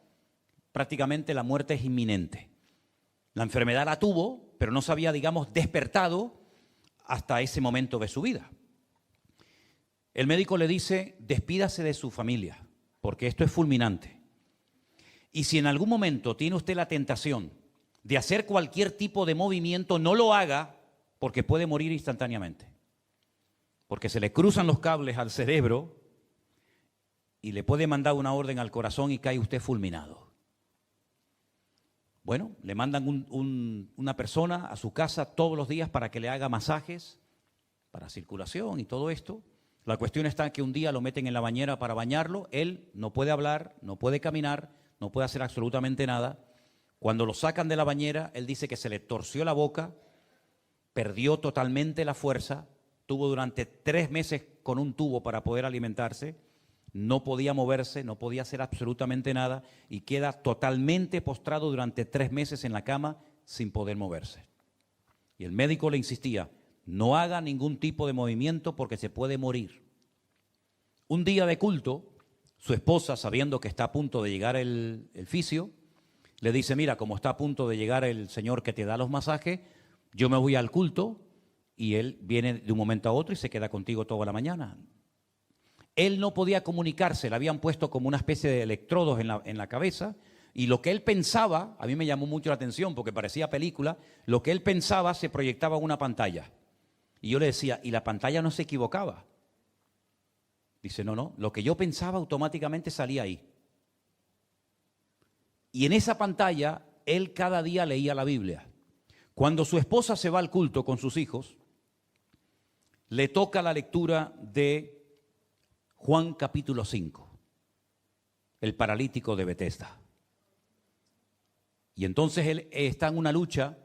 prácticamente la muerte es inminente. La enfermedad la tuvo, pero no se había, despertado hasta ese momento de su vida. El médico le dice, despídase de su familia, porque esto es fulminante. Y si en algún momento tiene usted la tentación de hacer cualquier tipo de movimiento, no lo haga, porque puede morir instantáneamente. Porque se le cruzan los cables al cerebro y le puede mandar una orden al corazón y cae usted fulminado. Bueno, le mandan una persona a su casa todos los días para que le haga masajes, para circulación y todo esto. La cuestión está en que un día lo meten en la bañera para bañarlo. Él no puede hablar, no puede caminar, no puede hacer absolutamente nada. Cuando lo sacan de la bañera, él dice que se le torció la boca, perdió totalmente la fuerza, tuvo durante 3 meses con un tubo para poder alimentarse. No podía moverse, no podía hacer absolutamente nada y queda totalmente postrado durante 3 meses en la cama sin poder moverse. Y el médico le insistía, no haga ningún tipo de movimiento porque se puede morir. Un día de culto, su esposa, sabiendo que está a punto de llegar el fisio, le dice, mira, como está a punto de llegar el señor que te da los masajes, yo me voy al culto y él viene de un momento a otro y se queda contigo toda la mañana. Él no podía comunicarse, le habían puesto como una especie de electrodos en la cabeza y lo que él pensaba, a mí me llamó mucho la atención porque parecía película, lo que él pensaba se proyectaba en una pantalla. Y yo le decía, ¿y la pantalla no se equivocaba? Dice, no, lo que yo pensaba automáticamente salía ahí. Y en esa pantalla, él cada día leía la Biblia. Cuando su esposa se va al culto con sus hijos, le toca la lectura de Juan capítulo 5, el paralítico de Betesda. Y entonces él está en una lucha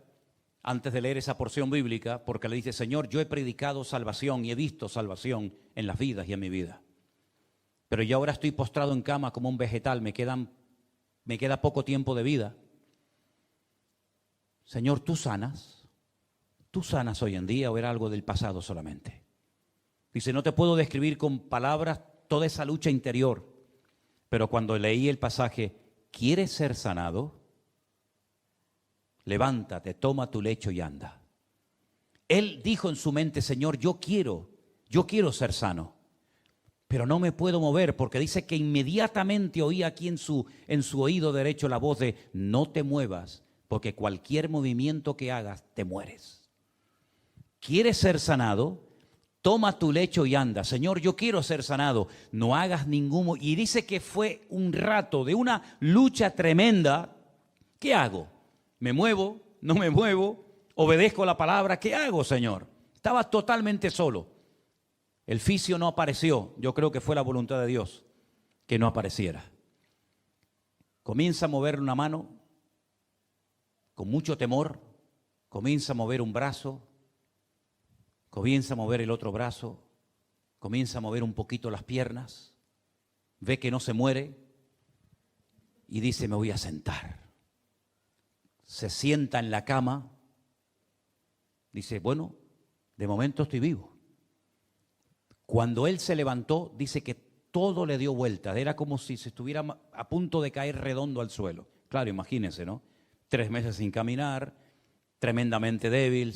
antes de leer esa porción bíblica, porque le dice: Señor, yo he predicado salvación y he visto salvación en las vidas y en mi vida. Pero yo ahora estoy postrado en cama como un vegetal, me queda poco tiempo de vida. Señor, ¿tú sanas? ¿Tú sanas hoy en día o era algo del pasado solamente? Dice: no te puedo describir con palabras toda esa lucha interior, pero cuando leí el pasaje, ¿quieres ser sanado? Levántate, toma tu lecho y anda. Él dijo en su mente: Señor, yo quiero ser sano, pero no me puedo mover, porque dice que inmediatamente oí aquí en su oído derecho la voz de: no te muevas, porque cualquier movimiento que hagas te mueres. ¿Quieres ser sanado? Toma tu lecho y anda. Señor, yo quiero ser sanado, no hagas ningún... Y dice que fue un rato de una lucha tremenda. ¿Qué hago? ¿Me muevo? ¿No me muevo? ¿Obedezco la palabra? ¿Qué hago, Señor? Estaba totalmente solo. El fisio no apareció. Yo creo que fue la voluntad de Dios que no apareciera. Comienza a mover una mano con mucho temor. Comienza a mover un brazo. Comienza a mover el otro brazo. Comienza a mover un poquito las piernas. Ve que no se muere. Y dice: me voy a sentar. Se sienta en la cama, dice: bueno, de momento estoy vivo. Cuando él se levantó, dice que todo le dio vuelta, era como si se estuviera a punto de caer redondo al suelo. Claro, imagínense, ¿no? 3 meses sin caminar, tremendamente débil,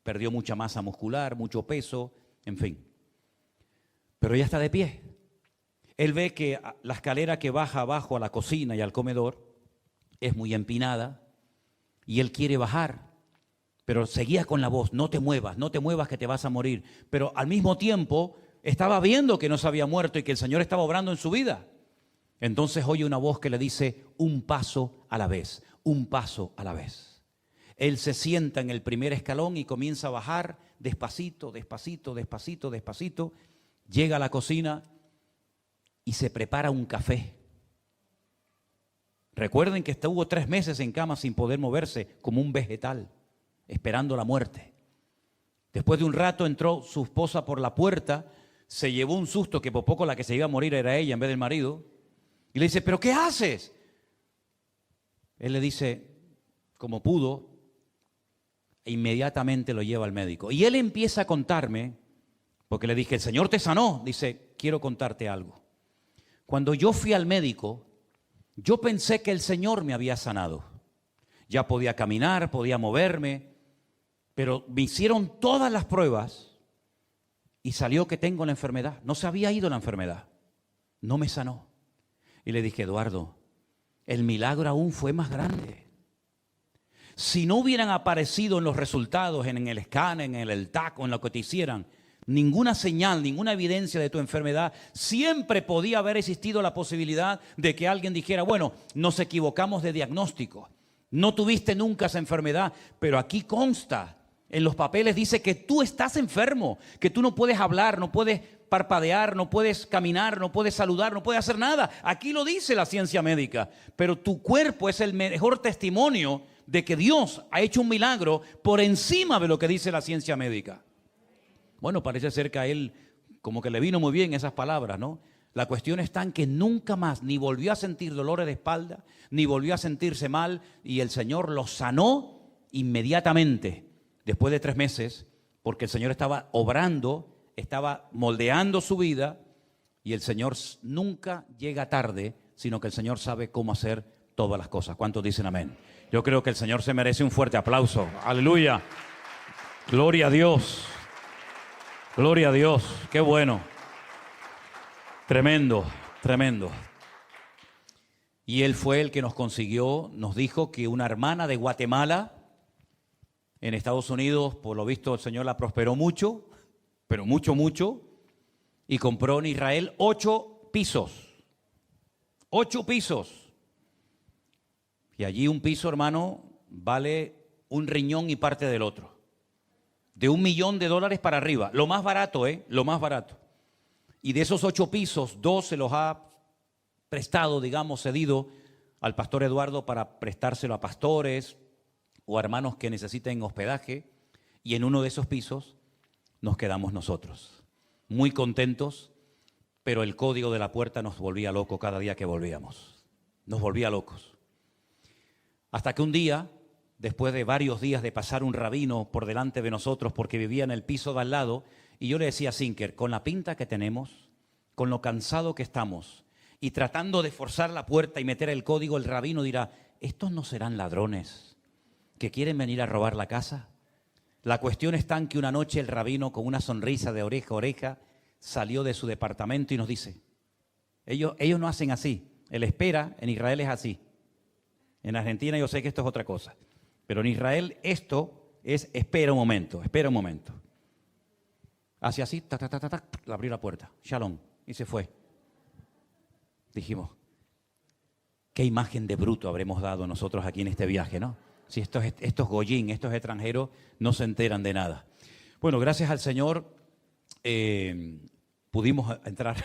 perdió mucha masa muscular, mucho peso, en fin. Pero ya está de pie. Él ve que la escalera que baja abajo a la cocina y al comedor es muy empinada. Y él quiere bajar, pero seguía con la voz: no te muevas que te vas a morir. Pero al mismo tiempo estaba viendo que no se había muerto y que el Señor estaba obrando en su vida. Entonces oye una voz que le dice: un paso a la vez, un paso a la vez. Él se sienta en el primer escalón y comienza a bajar despacito, despacito, despacito, despacito. Llega a la cocina y se prepara un café. Recuerden que estuvo 3 meses en cama sin poder moverse, como un vegetal, esperando la muerte. Después de un rato entró su esposa por la puerta, se llevó un susto que por poco la que se iba a morir era ella en vez del marido, y le dice: ¿pero qué haces? Él le dice como pudo, e inmediatamente lo lleva al médico. Y él empieza a contarme, porque le dije: el Señor te sanó. Dice: quiero contarte algo. Cuando yo fui al médico, yo pensé que el Señor me había sanado. Ya podía caminar, podía moverme, pero me hicieron todas las pruebas y salió que tengo la enfermedad. No se había ido la enfermedad, no me sanó. Y le dije: Eduardo, el milagro aún fue más grande. Si no hubieran aparecido en los resultados, en el escáner, en el TAC o en lo que te hicieran, ninguna señal, ninguna evidencia de tu enfermedad, siempre podía haber existido la posibilidad de que alguien dijera: bueno, nos equivocamos de diagnóstico, no tuviste nunca esa enfermedad, pero aquí consta, en los papeles dice que tú estás enfermo, que tú no puedes hablar, no puedes parpadear, no puedes caminar, no puedes saludar, no puedes hacer nada. Aquí lo dice la ciencia médica, pero tu cuerpo es el mejor testimonio de que Dios ha hecho un milagro por encima de lo que dice la ciencia médica. Bueno, parece ser que a él como que le vino muy bien esas palabras, ¿no? La cuestión está en que nunca más ni volvió a sentir dolores de espalda, ni volvió a sentirse mal, y el Señor lo sanó inmediatamente, después de 3 meses, porque el Señor estaba obrando, estaba moldeando su vida, y el Señor nunca llega tarde, sino que el Señor sabe cómo hacer todas las cosas. ¿Cuántos dicen amén? Yo creo que el Señor se merece un fuerte aplauso. Aleluya. Gloria a Dios. Gloria a Dios, qué bueno. Tremendo, tremendo. Y él fue el que nos consiguió, nos dijo que una hermana de Guatemala, en Estados Unidos, por lo visto el Señor la prosperó mucho, pero mucho, mucho, y compró en Israel 8 pisos. 8 pisos. Y allí un piso, hermano, vale un riñón y parte del otro. De $1.000.000 para arriba. Lo más barato, lo más barato. Y de esos 8 pisos, 2 se los ha prestado, digamos, cedido al pastor Eduardo para prestárselo a pastores o a hermanos que necesiten hospedaje. Y en uno de esos pisos nos quedamos nosotros. Muy contentos, pero el código de la puerta nos volvía loco cada día que volvíamos. Nos volvía locos. Hasta que un día, después de varios días de pasar un rabino por delante de nosotros porque vivía en el piso de al lado, y yo le decía a Sinker, con la pinta que tenemos, con lo cansado que estamos, y tratando de forzar la puerta y meter el código, el rabino dirá, ¿estos no serán ladrones que quieren venir a robar la casa? La cuestión está en que una noche el rabino, con una sonrisa de oreja a oreja, salió de su departamento y nos dice, ellos no hacen así, el espera en Israel es así. En Argentina yo sé que esto es otra cosa, pero en Israel esto es espera un momento. Hacia así, le abrió la puerta, shalom, y se fue. Dijimos, qué imagen de bruto habremos dado nosotros aquí en este viaje, ¿no? Si estos goyín, estos extranjeros no se enteran de nada. Bueno, gracias al Señor pudimos entrar,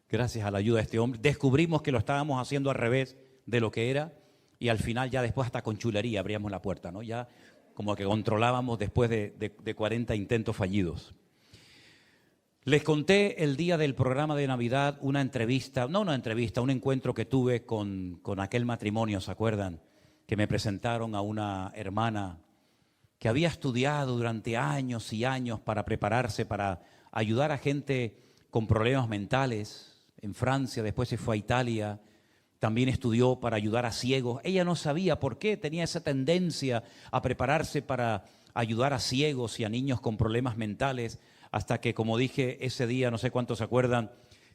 gracias a la ayuda de este hombre. Descubrimos que lo estábamos haciendo al revés de lo que era y al final ya después hasta con chulería abríamos la puerta, ¿no? Ya como que controlábamos después de 40 intentos fallidos. Les conté el día del programa de Navidad un encuentro que tuve con aquel matrimonio, ¿se acuerdan? Que me presentaron a una hermana que había estudiado durante años y años para prepararse, para ayudar a gente con problemas mentales en Francia, después se fue a Italia, también estudió para ayudar a ciegos. Ella no sabía por qué tenía esa tendencia a prepararse para ayudar a ciegos y a niños con problemas mentales, hasta que, como dije ese día, no sé cuántos se acuerdan,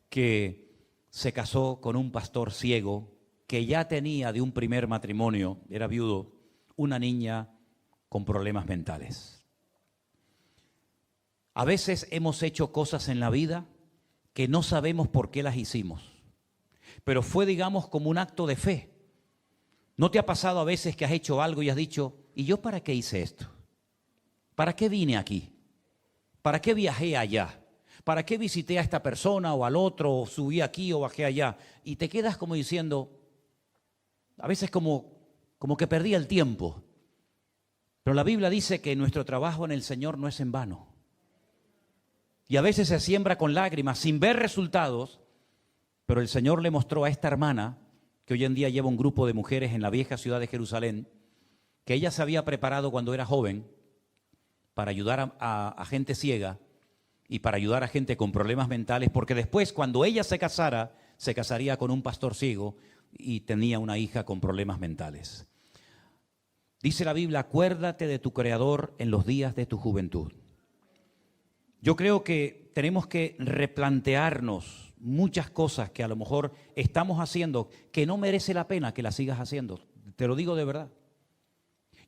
que se casó con un pastor ciego que ya tenía de un primer matrimonio, era viudo, una niña con problemas mentales. A veces hemos hecho cosas en la vida que no sabemos por qué las hicimos, pero fue, digamos, como un acto de fe. ¿No te ha pasado a veces que has hecho algo y has dicho, ¿y yo para qué hice esto? ¿Para qué vine aquí? ¿Para qué viajé allá? ¿Para qué visité a esta persona o al otro, o subí aquí o bajé allá? Y te quedas como diciendo, a veces como que perdí el tiempo. Pero la Biblia dice que nuestro trabajo en el Señor no es en vano. Y a veces se siembra con lágrimas, sin ver resultados, pero el Señor le mostró a esta hermana, que hoy en día lleva un grupo de mujeres en la vieja ciudad de Jerusalén, que ella se había preparado cuando era joven para ayudar a gente ciega y para ayudar a gente con problemas mentales, porque después, cuando ella se casara, se casaría con un pastor ciego y tenía una hija con problemas mentales. Dice la Biblia, acuérdate de tu Creador en los días de tu juventud. Yo creo que tenemos que replantearnos muchas cosas que a lo mejor estamos haciendo que no merece la pena que las sigas haciendo. Te lo digo de verdad.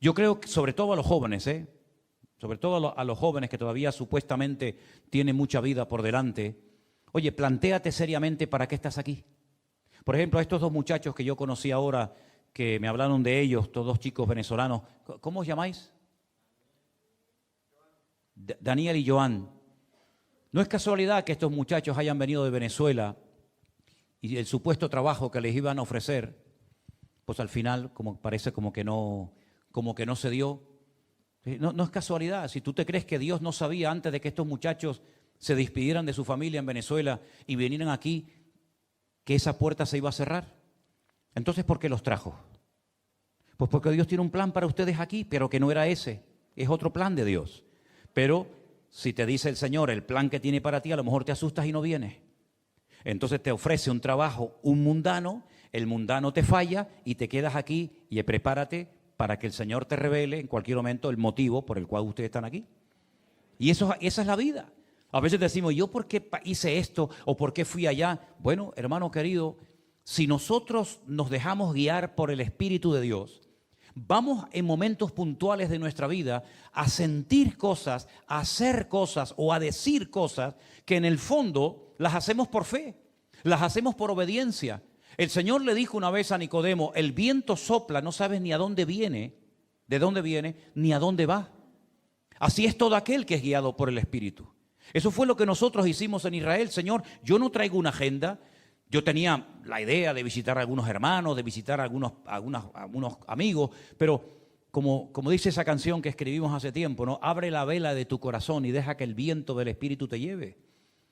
Yo creo que sobre todo a los jóvenes, sobre todo a los jóvenes que todavía supuestamente tienen mucha vida por delante. Oye, plantéate seriamente para qué estás aquí. Por ejemplo, a estos 2 muchachos que yo conocí ahora, que me hablaron de ellos, todos 2 chicos venezolanos. ¿Cómo os llamáis? Daniel y Joan. No es casualidad que estos muchachos hayan venido de Venezuela y el supuesto trabajo que les iban a ofrecer, pues al final parece como que no se dio. No es casualidad. Si tú te crees que Dios no sabía antes de que estos muchachos se despidieran de su familia en Venezuela y vinieran aquí, que esa puerta se iba a cerrar. Entonces, ¿por qué los trajo? Pues porque Dios tiene un plan para ustedes aquí, pero que no era ese, es otro plan de Dios. Pero si te dice el Señor el plan que tiene para ti, a lo mejor te asustas y no vienes. Entonces te ofrece un trabajo, un mundano, el mundano te falla y te quedas aquí y prepárate para que el Señor te revele en cualquier momento el motivo por el cual ustedes están aquí. Y esa es la vida. A veces decimos, ¿yo por qué hice esto o por qué fui allá? Bueno, hermano querido, si nosotros nos dejamos guiar por el Espíritu de Dios, vamos en momentos puntuales de nuestra vida a sentir cosas, a hacer cosas o a decir cosas que en el fondo las hacemos por fe, las hacemos por obediencia. El Señor le dijo una vez a Nicodemo, el viento sopla, no sabes ni a dónde viene de dónde viene, ni a dónde va. Así es todo aquel que es guiado por el Espíritu. Eso fue lo que nosotros hicimos en Israel. Señor, yo no traigo una agenda. Yo tenía la idea de visitar a algunos hermanos, de visitar a algunos amigos, pero como dice esa canción que escribimos hace tiempo, ¿no? Abre la vela de tu corazón y deja que el viento del Espíritu te lleve.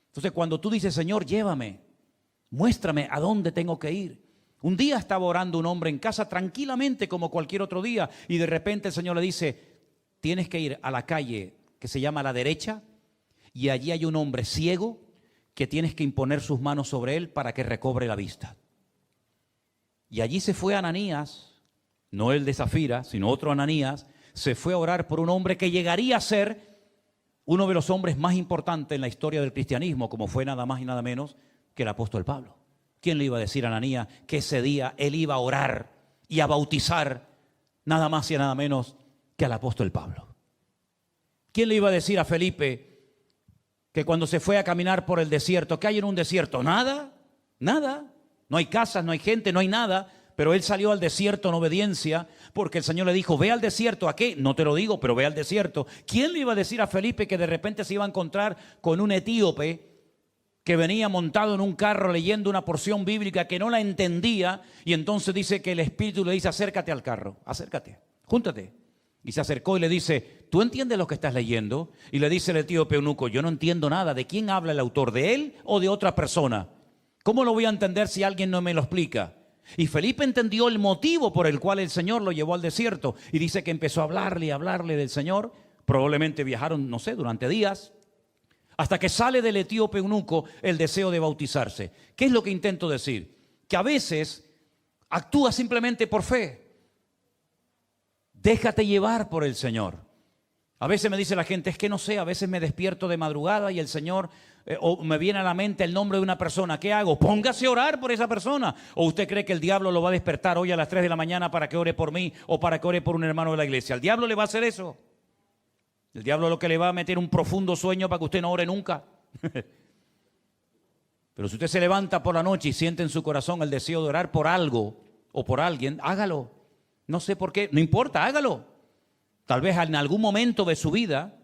Entonces, cuando tú dices, Señor, llévame, muéstrame a dónde tengo que ir. Un día estaba orando un hombre en casa tranquilamente como cualquier otro día y de repente el Señor le dice, tienes que ir a la calle que se llama La Derecha y allí hay un hombre ciego que tienes que imponer sus manos sobre él para que recobre la vista. Y allí se fue Ananías, no el de Zafira, sino otro Ananías, se fue a orar por un hombre que llegaría a ser uno de los hombres más importantes en la historia del cristianismo, como fue nada más y nada menos que el apóstol Pablo. ¿Quién le iba a decir a Ananías que ese día él iba a orar y a bautizar nada más y nada menos que al apóstol Pablo? ¿Quién le iba a decir a Felipe que cuando se fue a caminar por el desierto, ¿qué hay en un desierto? Nada, nada. No hay casas, no hay gente, no hay nada. Pero él salió al desierto en obediencia porque el Señor le dijo, ve al desierto. ¿A qué? No te lo digo, pero ve al desierto. ¿Quién le iba a decir a Felipe que de repente se iba a encontrar con un etíope que venía montado en un carro leyendo una porción bíblica que no la entendía? Y entonces dice que el Espíritu le dice, acércate al carro, acércate, júntate. Y se acercó y le dice, ¿tú entiendes lo que estás leyendo? Y le dice el etíope eunuco, yo no entiendo nada. ¿De quién habla el autor? ¿De él o de otra persona? ¿Cómo lo voy a entender si alguien no me lo explica? Y Felipe entendió el motivo por el cual el Señor lo llevó al desierto. Y dice que empezó a hablarle y hablarle del Señor. Probablemente viajaron, no sé, durante días. Hasta que sale del etíope eunuco el deseo de bautizarse. ¿Qué es lo que intento decir? Que a veces actúa simplemente por fe. Déjate llevar por el Señor. A veces me dice la gente, es que no sé, a veces me despierto de madrugada y el Señor, o me viene a la mente el nombre de una persona. ¿Qué hago? Póngase a orar por esa persona. ¿O usted cree que el diablo lo va a despertar hoy a las 3 de la mañana para que ore por mí o para que ore por un hermano de la iglesia? ¿El diablo le va a hacer eso? El diablo lo que le va a meter un profundo sueño para que usted no ore nunca. Pero si usted se levanta por la noche y siente en su corazón el deseo de orar por algo o por alguien, hágalo. No sé por qué, no importa, hágalo. Tal vez en algún momento de su vida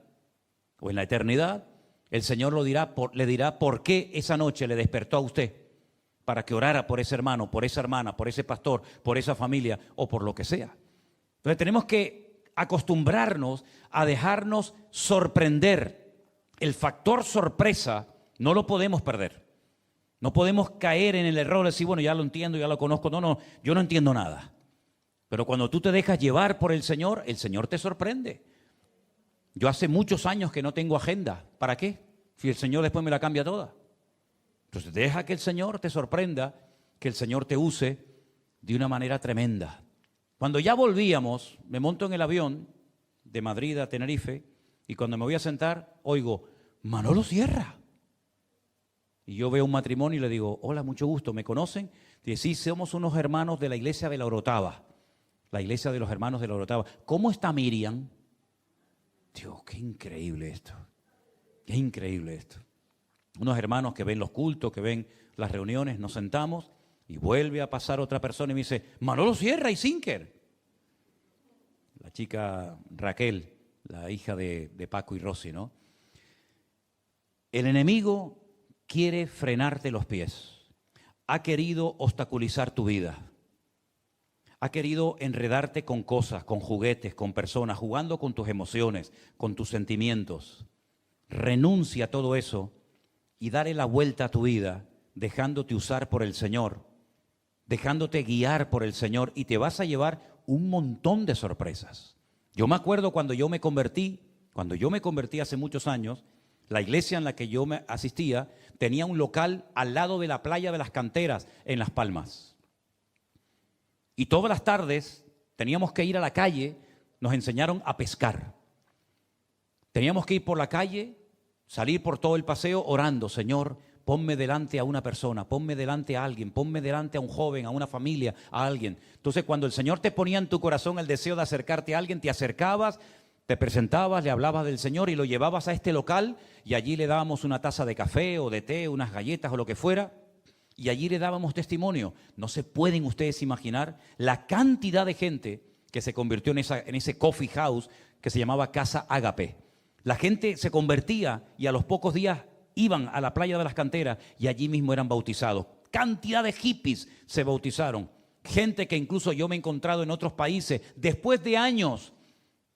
o en la eternidad, el Señor le dirá por qué esa noche le despertó a usted para que orara por ese hermano, por esa hermana, por ese pastor, por esa familia o por lo que sea. Entonces tenemos que acostumbrarnos a dejarnos sorprender. El factor sorpresa no lo podemos perder. No podemos caer en el error de decir, bueno, ya lo entiendo, ya lo conozco. No, yo no entiendo nada. Pero cuando tú te dejas llevar por el Señor te sorprende. Yo hace muchos años que no tengo agenda. ¿Para qué? Si el Señor después me la cambia toda. Entonces deja que el Señor te sorprenda, que el Señor te use de una manera tremenda. Cuando ya volvíamos, me monto en el avión de Madrid a Tenerife y cuando me voy a sentar, oigo, Manolo Sierra. Y yo veo un matrimonio y le digo, hola, mucho gusto, ¿me conocen? Dice, sí, somos unos hermanos de la iglesia de la Orotava. La iglesia de los hermanos de la Orotava. ¿Cómo está Miriam? Dios, qué increíble esto. Qué increíble esto. Unos hermanos que ven los cultos, que ven las reuniones, nos sentamos y vuelve a pasar otra persona y me dice, Manolo Sierra y Sinker. La chica Raquel, la hija de Paco y Rosy, ¿no? El enemigo quiere frenarte los pies. Ha querido obstaculizar tu vida. Ha querido enredarte con cosas, con juguetes, con personas, jugando con tus emociones, con tus sentimientos. Renuncia a todo eso y dale la vuelta a tu vida, dejándote usar por el Señor, dejándote guiar por el Señor y te vas a llevar un montón de sorpresas. Yo me acuerdo cuando yo me convertí hace muchos años, la iglesia en la que yo me asistía tenía un local al lado de la playa de las Canteras en Las Palmas. Y todas las tardes teníamos que ir a la calle, nos enseñaron a pescar. Teníamos que ir por la calle, salir por todo el paseo orando, Señor, ponme delante a una persona, ponme delante a alguien, ponme delante a un joven, a una familia, a alguien. Entonces cuando el Señor te ponía en tu corazón el deseo de acercarte a alguien, te acercabas, te presentabas, le hablabas del Señor y lo llevabas a este local y allí le dábamos una taza de café o de té, unas galletas o lo que fuera. Y allí le dábamos testimonio. No se pueden ustedes imaginar la cantidad de gente que se convirtió en ese coffee house que se llamaba Casa Ágape. La gente se convertía y a los pocos días iban a la playa de las Canteras y allí mismo eran bautizados. Cantidad de hippies se bautizaron. Gente que incluso yo me he encontrado en otros países después de años,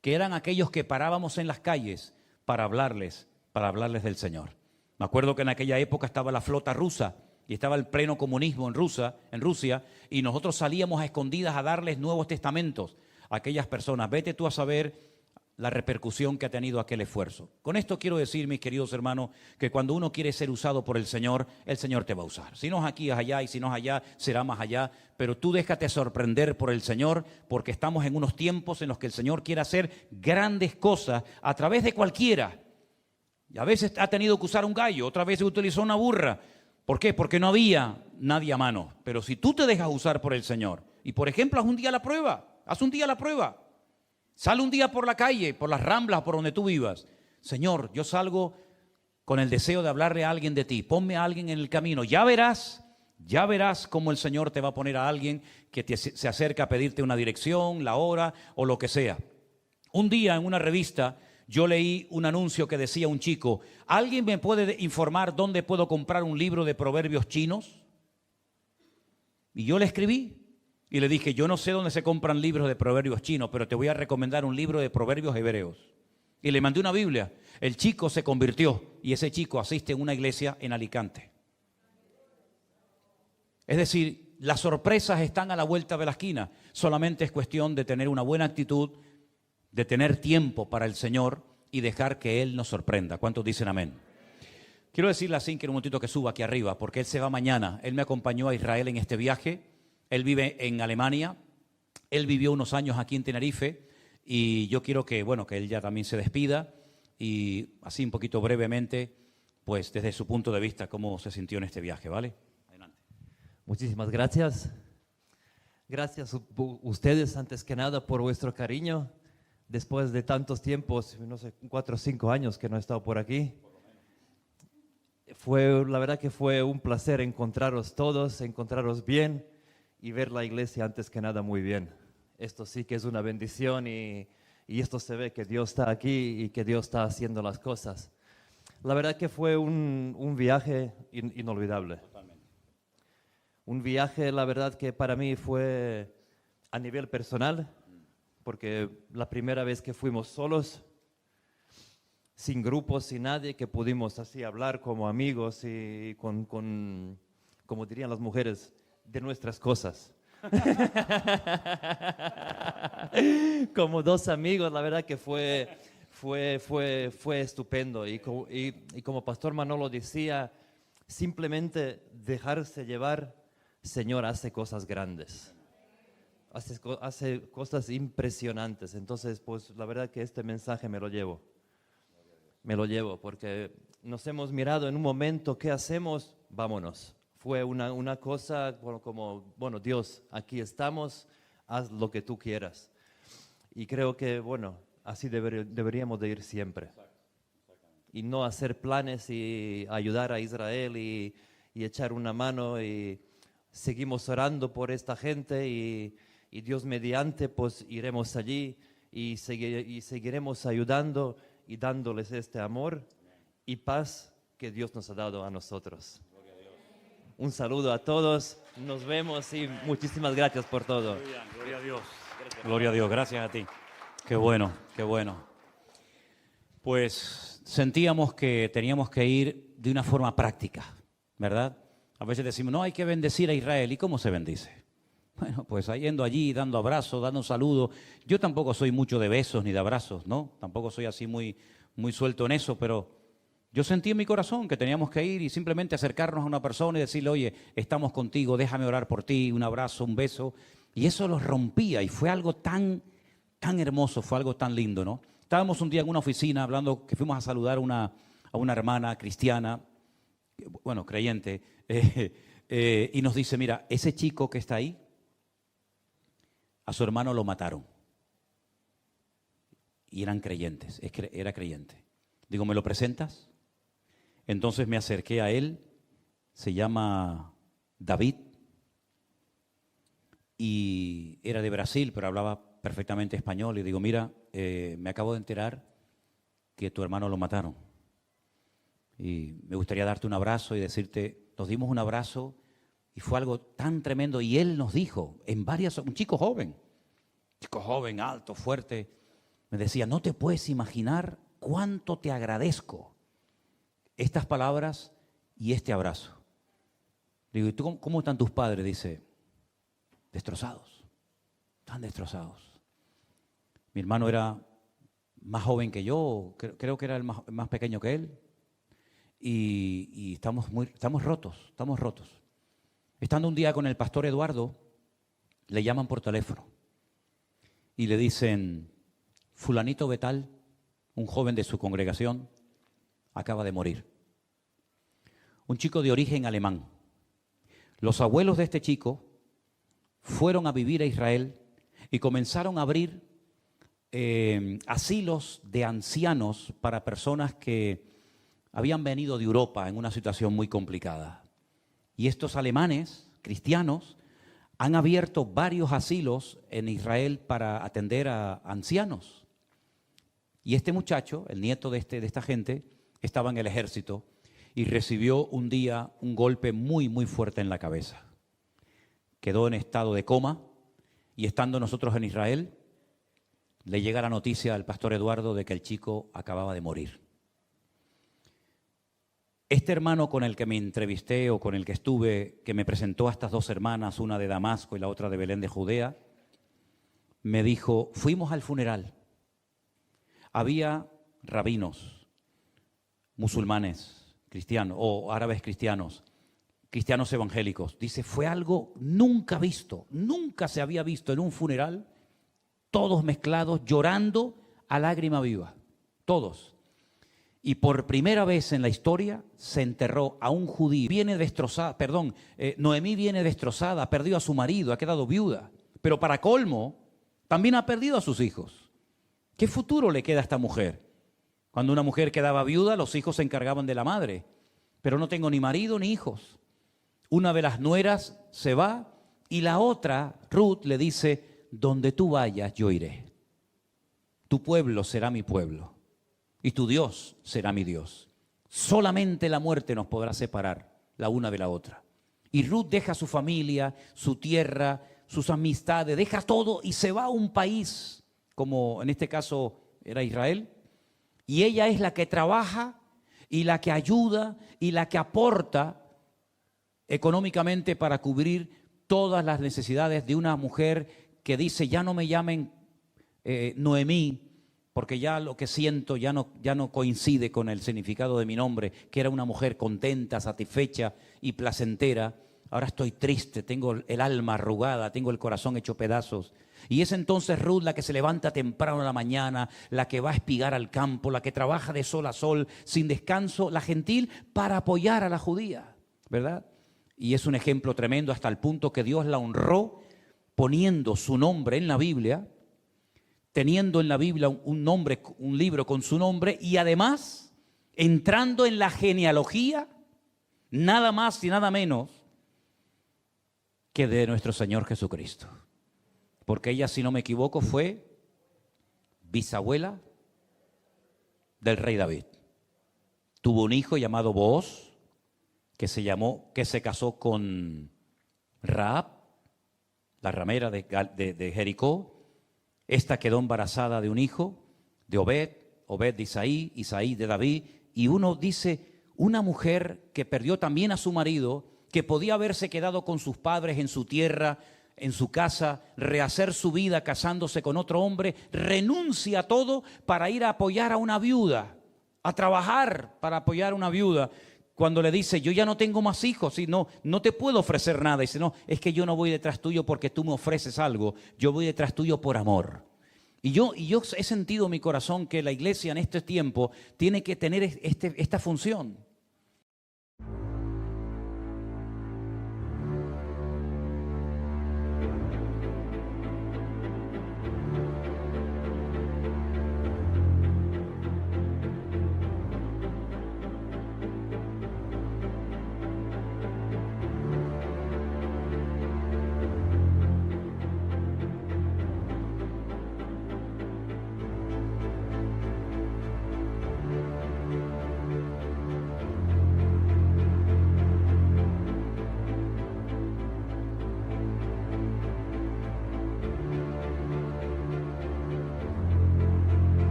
que eran aquellos que parábamos en las calles para hablarles del Señor. Me acuerdo que en aquella época estaba la flota rusa y estaba el pleno comunismo en Rusia, y nosotros salíamos a escondidas a darles Nuevos Testamentos a aquellas personas. Vete tú a saber la repercusión que ha tenido aquel esfuerzo. Con esto quiero decir, mis queridos hermanos, que cuando uno quiere ser usado por el Señor te va a usar. Si no es aquí, es allá, y si no es allá, será más allá. Pero tú déjate sorprender por el Señor, porque estamos en unos tiempos en los que el Señor quiere hacer grandes cosas a través de cualquiera. Y a veces ha tenido que usar un gallo, otra vez utilizó una burra. ¿Por qué? Porque no había nadie a mano. Pero si tú te dejas usar por el Señor, y por ejemplo, haz un día la prueba. Sale un día por la calle, por las Ramblas, por donde tú vivas. Señor, yo salgo con el deseo de hablarle a alguien de ti. Ponme a alguien en el camino. Ya verás cómo el Señor te va a poner a alguien que se acerca a pedirte una dirección, la hora o lo que sea. Un día en una revista yo leí un anuncio que decía un chico: ¿alguien me puede informar dónde puedo comprar un libro de proverbios chinos? Y yo le escribí. Y le dije: yo no sé dónde se compran libros de proverbios chinos, pero te voy a recomendar un libro de proverbios hebreos. Y le mandé una Biblia. El chico se convirtió y ese chico asiste en una iglesia en Alicante. Es decir, las sorpresas están a la vuelta de la esquina. Solamente es cuestión de tener una buena actitud, de tener tiempo para el Señor y dejar que Él nos sorprenda. ¿Cuántos dicen amén? Quiero decirle a Sinker un momentito que suba aquí arriba, porque él se va mañana. Él me acompañó a Israel en este viaje. Él vive en Alemania, él vivió unos años aquí en Tenerife y yo quiero que él ya también se despida y así un poquito brevemente, pues desde su punto de vista, cómo se sintió en este viaje, ¿vale? Adelante. Muchísimas gracias. Gracias a ustedes antes que nada por vuestro cariño. Después de tantos tiempos, no sé, 4 o 5 años que no he estado por aquí. La verdad que fue un placer encontraros todos, encontraros bien. Y ver la iglesia antes que nada muy bien. Esto sí que es una bendición y esto se ve que Dios está aquí y que Dios está haciendo las cosas. La verdad que fue un viaje inolvidable. Totalmente. Un viaje, la verdad que para mí fue a nivel personal, porque la primera vez que fuimos solos, sin grupos, sin nadie, que pudimos así hablar como amigos y como dirían las mujeres, de nuestras cosas. Como 2 amigos, la verdad que fue estupendo. Y como Pastor Manolo decía, simplemente dejarse llevar, Señor hace cosas grandes. Hace cosas impresionantes. Entonces, pues la verdad que este mensaje me lo llevo. Me lo llevo porque nos hemos mirado en un momento, ¿qué hacemos? Vámonos. Fue una cosa como, Dios, aquí estamos, haz lo que tú quieras. Y creo que, así deberíamos de ir siempre. Y no hacer planes y ayudar a Israel y echar una mano. Y seguimos orando por esta gente y Dios mediante, pues iremos allí y seguiremos ayudando y dándoles este amor y paz que Dios nos ha dado a nosotros. Un saludo a todos, nos vemos y muchísimas gracias por todo. Gloria a Dios. Gloria a Dios, gracias a ti. Qué bueno, qué bueno. Pues sentíamos que teníamos que ir de una forma práctica, ¿verdad? A veces decimos, no, hay que bendecir a Israel. ¿Y cómo se bendice? Bueno, pues yendo allí, dando abrazos, dando saludos. Yo tampoco soy mucho de besos ni de abrazos, ¿no? Tampoco soy así muy suelto en eso, pero yo sentí en mi corazón que teníamos que ir y simplemente acercarnos a una persona y decirle, oye, estamos contigo, déjame orar por ti, un abrazo, un beso. Y eso los rompía y fue algo tan hermoso, fue algo tan lindo, ¿no? Estábamos un día en una oficina hablando, que fuimos a saludar a una hermana cristiana, creyente, y nos dice, mira, ese chico que está ahí, a su hermano lo mataron. Y eran creyentes, era creyente. Digo, ¿me lo presentas? Entonces me acerqué a él, se llama David, y era de Brasil, pero hablaba perfectamente español y digo, mira, me acabo de enterar que tu hermano lo mataron. Y me gustaría darte un abrazo y decirte, nos dimos un abrazo y fue algo tan tremendo. Y él nos dijo, un chico joven, alto, fuerte, me decía, no te puedes imaginar cuánto te agradezco estas palabras y este abrazo. Digo, ¿y tú cómo están tus padres? Dice, destrozados, están destrozados. Mi hermano era más joven que yo, creo que era el más pequeño que él. Y estamos rotos. Estando un día con el pastor Eduardo, le llaman por teléfono y le dicen, fulanito Betal, un joven de su congregación, acaba de morir. Un chico de origen alemán. Los abuelos de este chico fueron a vivir a Israel y comenzaron a abrir asilos de ancianos para personas que habían venido de Europa en una situación muy complicada. Y estos alemanes, cristianos, han abierto varios asilos en Israel para atender a ancianos. Y este muchacho, el nieto de esta gente, estaba en el ejército y recibió un día un golpe muy, muy fuerte en la cabeza. Quedó en estado de coma y estando nosotros en Israel, le llega la noticia al pastor Eduardo de que el chico acababa de morir. Este hermano con el que me entrevisté o con el que estuve, que me presentó a estas dos hermanas, una de Damasco y la otra de Belén de Judea, me dijo, fuimos al funeral. Había rabinos, musulmanes, cristianos o árabes cristianos, cristianos evangélicos. Dice, fue algo nunca visto, nunca se había visto en un funeral, todos mezclados, llorando a lágrima viva, todos. Y por primera vez en la historia se enterró a un judío. Noemí viene destrozada, ha perdido a su marido, ha quedado viuda. Pero para colmo, también ha perdido a sus hijos. ¿Qué futuro le queda a esta mujer? Cuando una mujer quedaba viuda, los hijos se encargaban de la madre. Pero no tengo ni marido ni hijos. Una de las nueras se va y la otra, Ruth, le dice, donde tú vayas yo iré. Tu pueblo será mi pueblo. Y tu Dios será mi Dios. Solamente la muerte nos podrá separar la una de la otra. Y Ruth deja su familia, su tierra, sus amistades, deja todo y se va a un país, como en este caso era Israel. Y ella es la que trabaja y la que ayuda y la que aporta económicamente para cubrir todas las necesidades de una mujer que dice, ya no me llamen Noemí, porque ya lo que siento ya no coincide con el significado de mi nombre, que era una mujer contenta, satisfecha y placentera. Ahora estoy triste, tengo el alma arrugada, tengo el corazón hecho pedazos. Y es entonces Ruth la que se levanta temprano en la mañana, la que va a espigar al campo, la que trabaja de sol a sol, sin descanso, la gentil, para apoyar a la judía, ¿verdad? Y es un ejemplo tremendo hasta el punto que Dios la honró poniendo su nombre en la Biblia, teniendo en la Biblia un libro con su nombre y además entrando en la genealogía, nada más y nada menos que de nuestro Señor Jesucristo. Porque ella, si no me equivoco, fue bisabuela del rey David. Tuvo un hijo llamado Booz, que se casó con Rahab, la ramera de Jericó. Esta quedó embarazada de un hijo, de Obed de Isaí, Isaí de David. Y uno dice, una mujer que perdió también a su marido, que podía haberse quedado con sus padres en su tierra, en su casa, rehacer su vida casándose con otro hombre, renuncia a todo para ir a apoyar a una viuda, a trabajar para apoyar a una viuda. Cuando le dice, yo ya no tengo más hijos, y no te puedo ofrecer nada. Y dice, no, es que yo no voy detrás tuyo porque tú me ofreces algo, yo voy detrás tuyo por amor. Y yo he sentido en mi corazón que la iglesia en este tiempo tiene que tener esta función.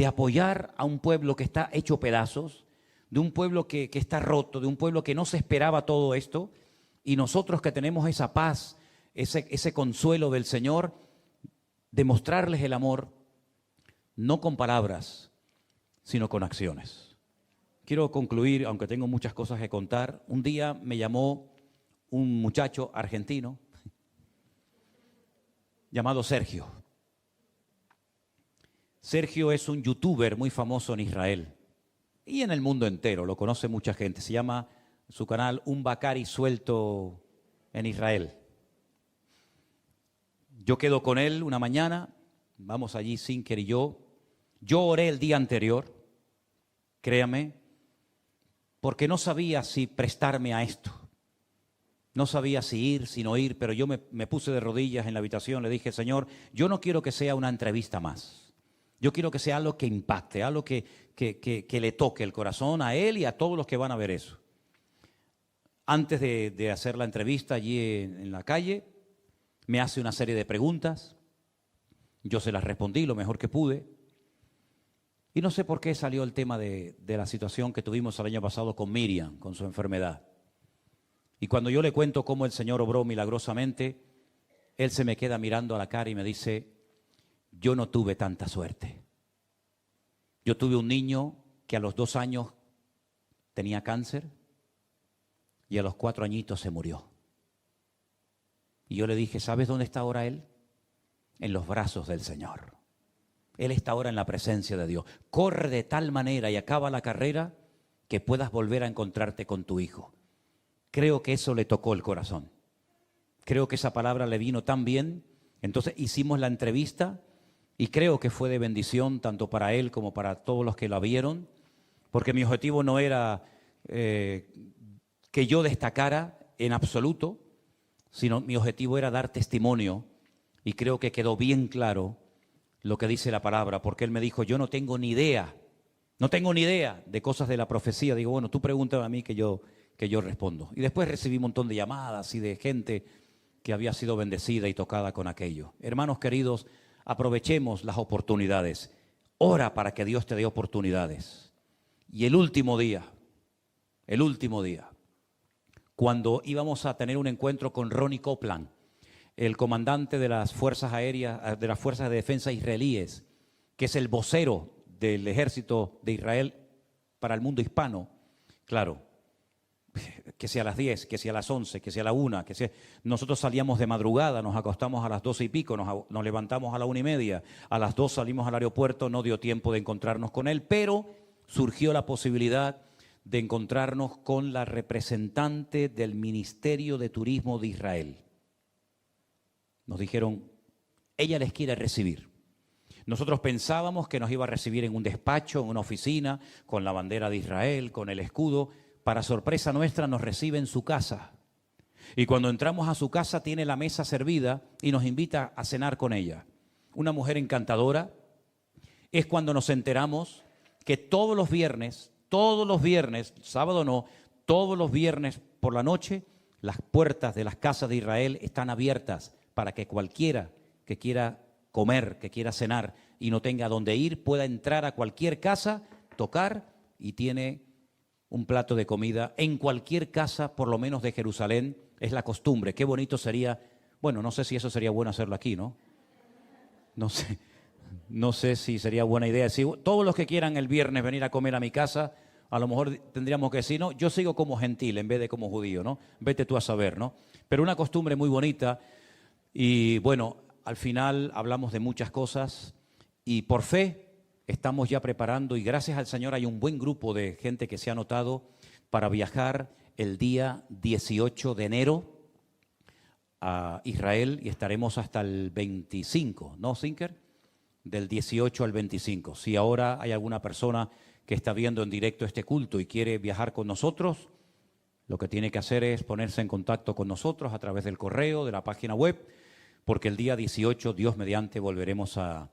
de apoyar a un pueblo que está hecho pedazos, de un pueblo que está roto, de un pueblo que no se esperaba todo esto, y nosotros que tenemos esa paz, ese consuelo del Señor, demostrarles el amor, no con palabras, sino con acciones. Quiero concluir, aunque tengo muchas cosas que contar. Un día me llamó un muchacho argentino llamado Sergio. Sergio es un youtuber muy famoso en Israel y en el mundo entero, lo conoce mucha gente. Se llama su canal Un Bacari Suelto en Israel. Yo quedo con él una mañana, vamos allí Sinker y yo. Yo oré el día anterior, créame, porque no sabía si prestarme a esto. No sabía si ir, si no ir, pero yo me puse de rodillas en la habitación, le dije, Señor, yo no quiero que sea una entrevista más. Yo quiero que sea algo que impacte, algo que le toque el corazón a él y a todos los que van a ver eso. Antes de hacer la entrevista allí en la calle, me hace una serie de preguntas. Yo se las respondí lo mejor que pude. Y no sé por qué salió el tema de la situación que tuvimos el año pasado con Miriam, con su enfermedad. Y cuando yo le cuento cómo el Señor obró milagrosamente, él se me queda mirando a la cara y me dice, yo no tuve tanta suerte. Yo tuve un niño que a los 2 años tenía cáncer y a los 4 añitos se murió. Y yo le dije, ¿sabes dónde está ahora él? En los brazos del Señor. Él está ahora en la presencia de Dios. Corre de tal manera y acaba la carrera que puedas volver a encontrarte con tu hijo. Creo que eso le tocó el corazón. Creo que esa palabra le vino tan bien. Entonces hicimos la entrevista y creo que fue de bendición tanto para él como para todos los que la vieron, porque mi objetivo no era que yo destacara en absoluto, sino mi objetivo era dar testimonio, y creo que quedó bien claro lo que dice la palabra, porque él me dijo, yo no tengo ni idea de cosas de la profecía. Digo, bueno, tú pregúntame a mí que yo respondo. Y después recibí un montón de llamadas y de gente que había sido bendecida y tocada con aquello. Hermanos queridos, aprovechemos las oportunidades. Ora para que Dios te dé oportunidades. Y el último día, cuando íbamos a tener un encuentro con Ronnie Copeland, el comandante de las fuerzas aéreas, de las fuerzas de defensa israelíes, que es el vocero del ejército de Israel para el mundo hispano. Claro, que sea a las 10, que sea a las 11, que sea a la 1, que sea... Nosotros salíamos de madrugada, nos acostamos a las 12 y pico, nos levantamos a la 1:30, a las 2 salimos al aeropuerto, no dio tiempo de encontrarnos con él, pero surgió la posibilidad de encontrarnos con la representante del Ministerio de Turismo de Israel. Nos dijeron, ella les quiere recibir. Nosotros pensábamos que nos iba a recibir en un despacho, en una oficina, con la bandera de Israel, con el escudo. Para sorpresa nuestra, nos recibe en su casa. Y cuando entramos a su casa, tiene la mesa servida y nos invita a cenar con ella. Una mujer encantadora. Es cuando nos enteramos que todos los viernes, sábado no, todos los viernes por la noche, las puertas de las casas de Israel están abiertas para que cualquiera que quiera comer, que quiera cenar y no tenga dónde ir, pueda entrar a cualquier casa, tocar y tiene un plato de comida en cualquier casa, por lo menos de Jerusalén. Es la costumbre. Qué bonito sería, bueno, no sé si eso sería bueno hacerlo aquí, ¿no? No sé si sería buena idea. Si todos los que quieran el viernes venir a comer a mi casa, a lo mejor tendríamos que decir, no, yo sigo como gentil en vez de como judío, ¿no? Vete tú a saber, ¿no? Pero una costumbre muy bonita y bueno, al final hablamos de muchas cosas y por fe estamos ya preparando y gracias al Señor hay un buen grupo de gente que se ha anotado para viajar el día 18 de enero a Israel y estaremos hasta el 25, ¿no, Sinker? Del 18 al 25. Si ahora hay alguna persona que está viendo en directo este culto y quiere viajar con nosotros, lo que tiene que hacer es ponerse en contacto con nosotros a través del correo, de la página web, porque el día 18, Dios mediante, volveremos a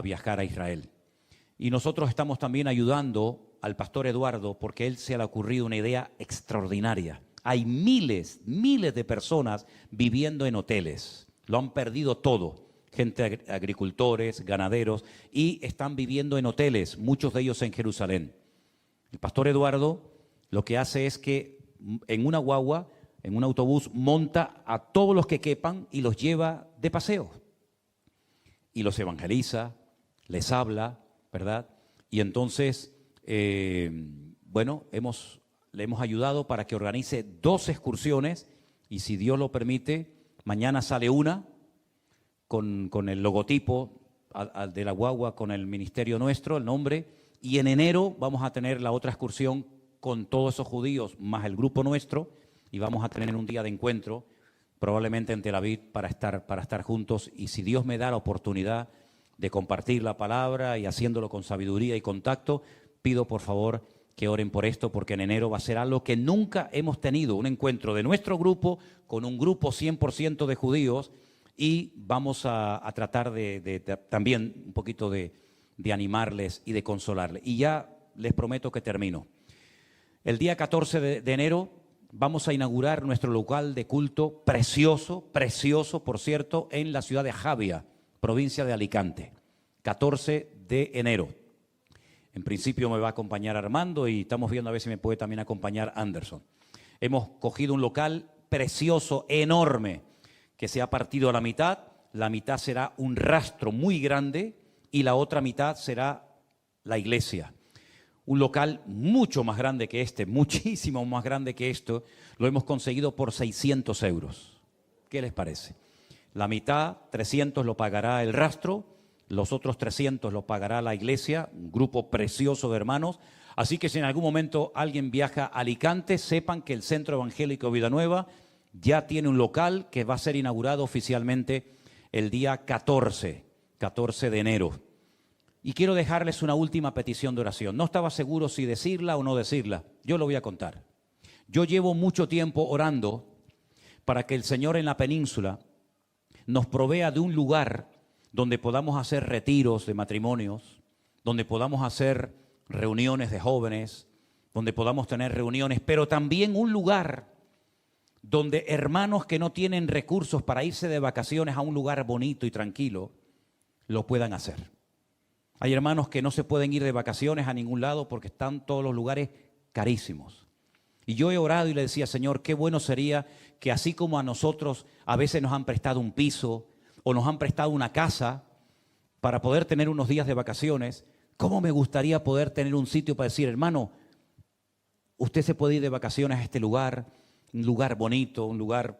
viajar a Israel. Y nosotros estamos también ayudando al pastor Eduardo porque él se le ha ocurrido una idea extraordinaria. Hay miles de personas viviendo en hoteles. Lo han perdido todo. gente agricultores, ganaderos, y están viviendo en hoteles, muchos de ellos en Jerusalén. El pastor Eduardo lo que hace es que en una guagua, en un autobús, monta a todos los que quepan y los lleva de paseo. Y los evangeliza, les habla, ¿verdad? Y entonces, bueno, le hemos ayudado para que organice 2 excursiones y si Dios lo permite, mañana sale una con el logotipo de la guagua, con el ministerio nuestro, el nombre, y en enero vamos a tener la otra excursión con todos esos judíos más el grupo nuestro y vamos a tener un día de encuentro, probablemente en Tel Aviv, para estar juntos y si Dios me da la oportunidad de compartir la palabra y haciéndolo con sabiduría y contacto, pido por favor que oren por esto, porque en enero va a ser algo que nunca hemos tenido, un encuentro de nuestro grupo con un grupo 100% de judíos y vamos a tratar de también un poquito de animarles y de consolarles. Y ya les prometo que termino. El día 14 de enero vamos a inaugurar nuestro local de culto precioso, por cierto, en la ciudad de Javia, provincia de Alicante, 14 de enero. En principio me va a acompañar Armando y estamos viendo a ver si me puede también acompañar Anderson. Hemos cogido un local precioso, enorme, que se ha partido a la mitad será un rastro muy grande y la otra mitad será la iglesia. Un local mucho más grande que este, muchísimo más grande que esto, lo hemos conseguido por 600 euros. ¿Qué les parece? La mitad, 300, lo pagará el rastro, los otros 300 lo pagará la iglesia, un grupo precioso de hermanos. Así que si en algún momento alguien viaja a Alicante, sepan que el Centro Evangélico Vida Nueva ya tiene un local que va a ser inaugurado oficialmente el día 14 de enero. Y quiero dejarles una última petición de oración. No estaba seguro si decirla o no decirla. Yo lo voy a contar. Yo llevo mucho tiempo orando para que el Señor en la península nos provea de un lugar donde podamos hacer retiros de matrimonios, donde podamos hacer reuniones de jóvenes, donde podamos tener reuniones, pero también un lugar donde hermanos que no tienen recursos para irse de vacaciones a un lugar bonito y tranquilo, lo puedan hacer. Hay hermanos que no se pueden ir de vacaciones a ningún lado porque están todos los lugares carísimos. Y yo he orado y le decía, Señor, qué bueno sería que así como a nosotros a veces nos han prestado un piso o nos han prestado una casa para poder tener unos días de vacaciones, ¿cómo me gustaría poder tener un sitio para decir, hermano, usted se puede ir de vacaciones a este lugar, un lugar bonito, un lugar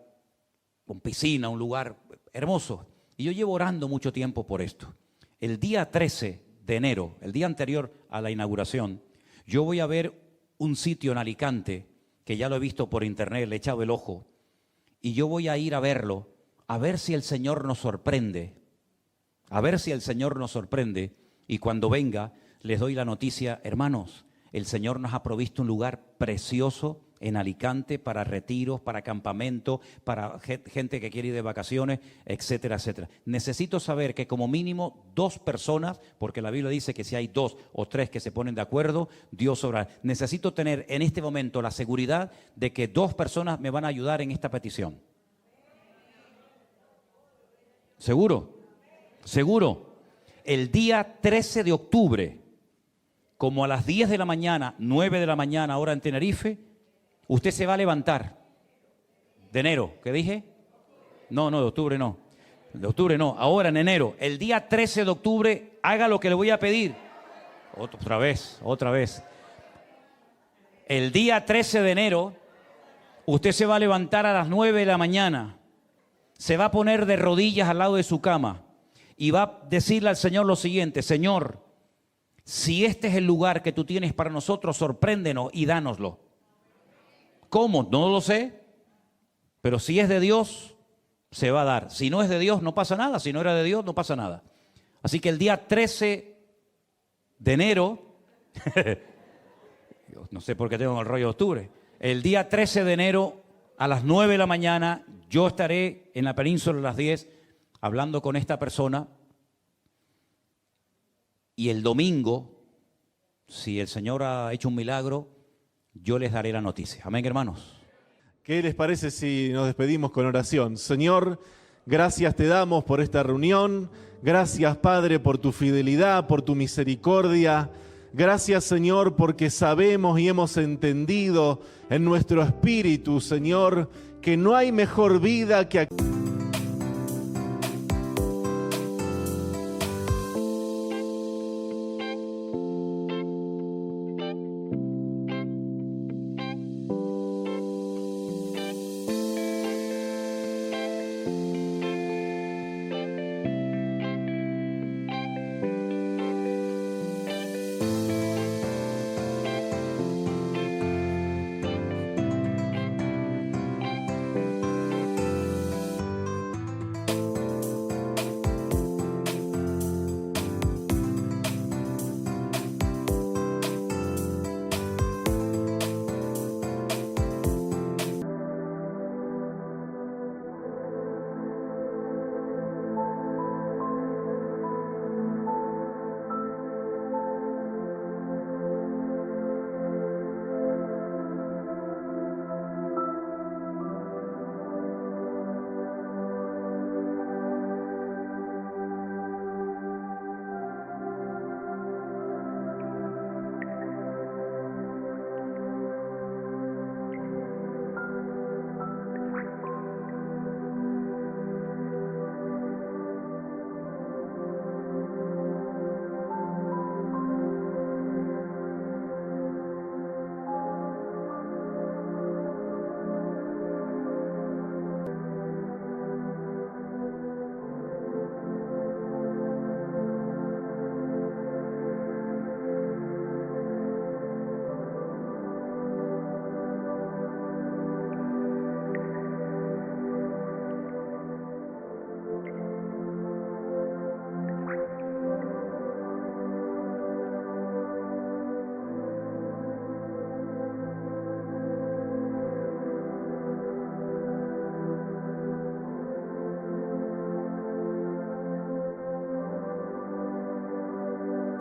con piscina, un lugar hermoso? Y yo llevo orando mucho tiempo por esto. El día 13 de enero, el día anterior a la inauguración, yo voy a ver un sitio en Alicante, que ya lo he visto por internet, le he echado el ojo, y yo voy a ir a verlo, a ver si el Señor nos sorprende, y cuando venga les doy la noticia, hermanos, el Señor nos ha provisto un lugar precioso en Alicante para retiros, para campamento, para gente que quiere ir de vacaciones, etcétera, etcétera. Necesito saber que como mínimo 2 personas, porque la Biblia dice que si hay 2 o 3 que se ponen de acuerdo, Dios obrará. Necesito tener en este momento la seguridad de que 2 personas me van a ayudar en esta petición. ¿Seguro? ¿Seguro? El día 13 de octubre, como a las 10 de la mañana, 9 de la mañana, ahora en Tenerife, usted se va a levantar. De enero, ¿qué dije? No, de octubre no. De octubre no, ahora en enero. El día 13 de octubre, haga lo que le voy a pedir. Otra vez. El día 13 de enero, usted se va a levantar a las 9 de la mañana. Se va a poner de rodillas al lado de su cama y va a decirle al Señor lo siguiente: Señor, si este es el lugar que tú tienes para nosotros, sorpréndenos y dánoslo. ¿Cómo? No lo sé, pero si es de Dios, se va a dar. Si no es de Dios, no pasa nada. Si no era de Dios, no pasa nada. Así que el día 13 de enero, no sé por qué tengo el rollo de octubre, el día 13 de enero a las 9 de la mañana, yo estaré en la península a las 10 hablando con esta persona. Y el domingo, si el Señor ha hecho un milagro, yo les daré la noticia. Amén, hermanos. ¿Qué les parece si nos despedimos con oración? Señor, Gracias te damos por esta reunión. Gracias, Padre, por tu fidelidad, por tu misericordia. Gracias, Señor, porque sabemos y hemos entendido en nuestro espíritu, Señor, que no hay mejor vida que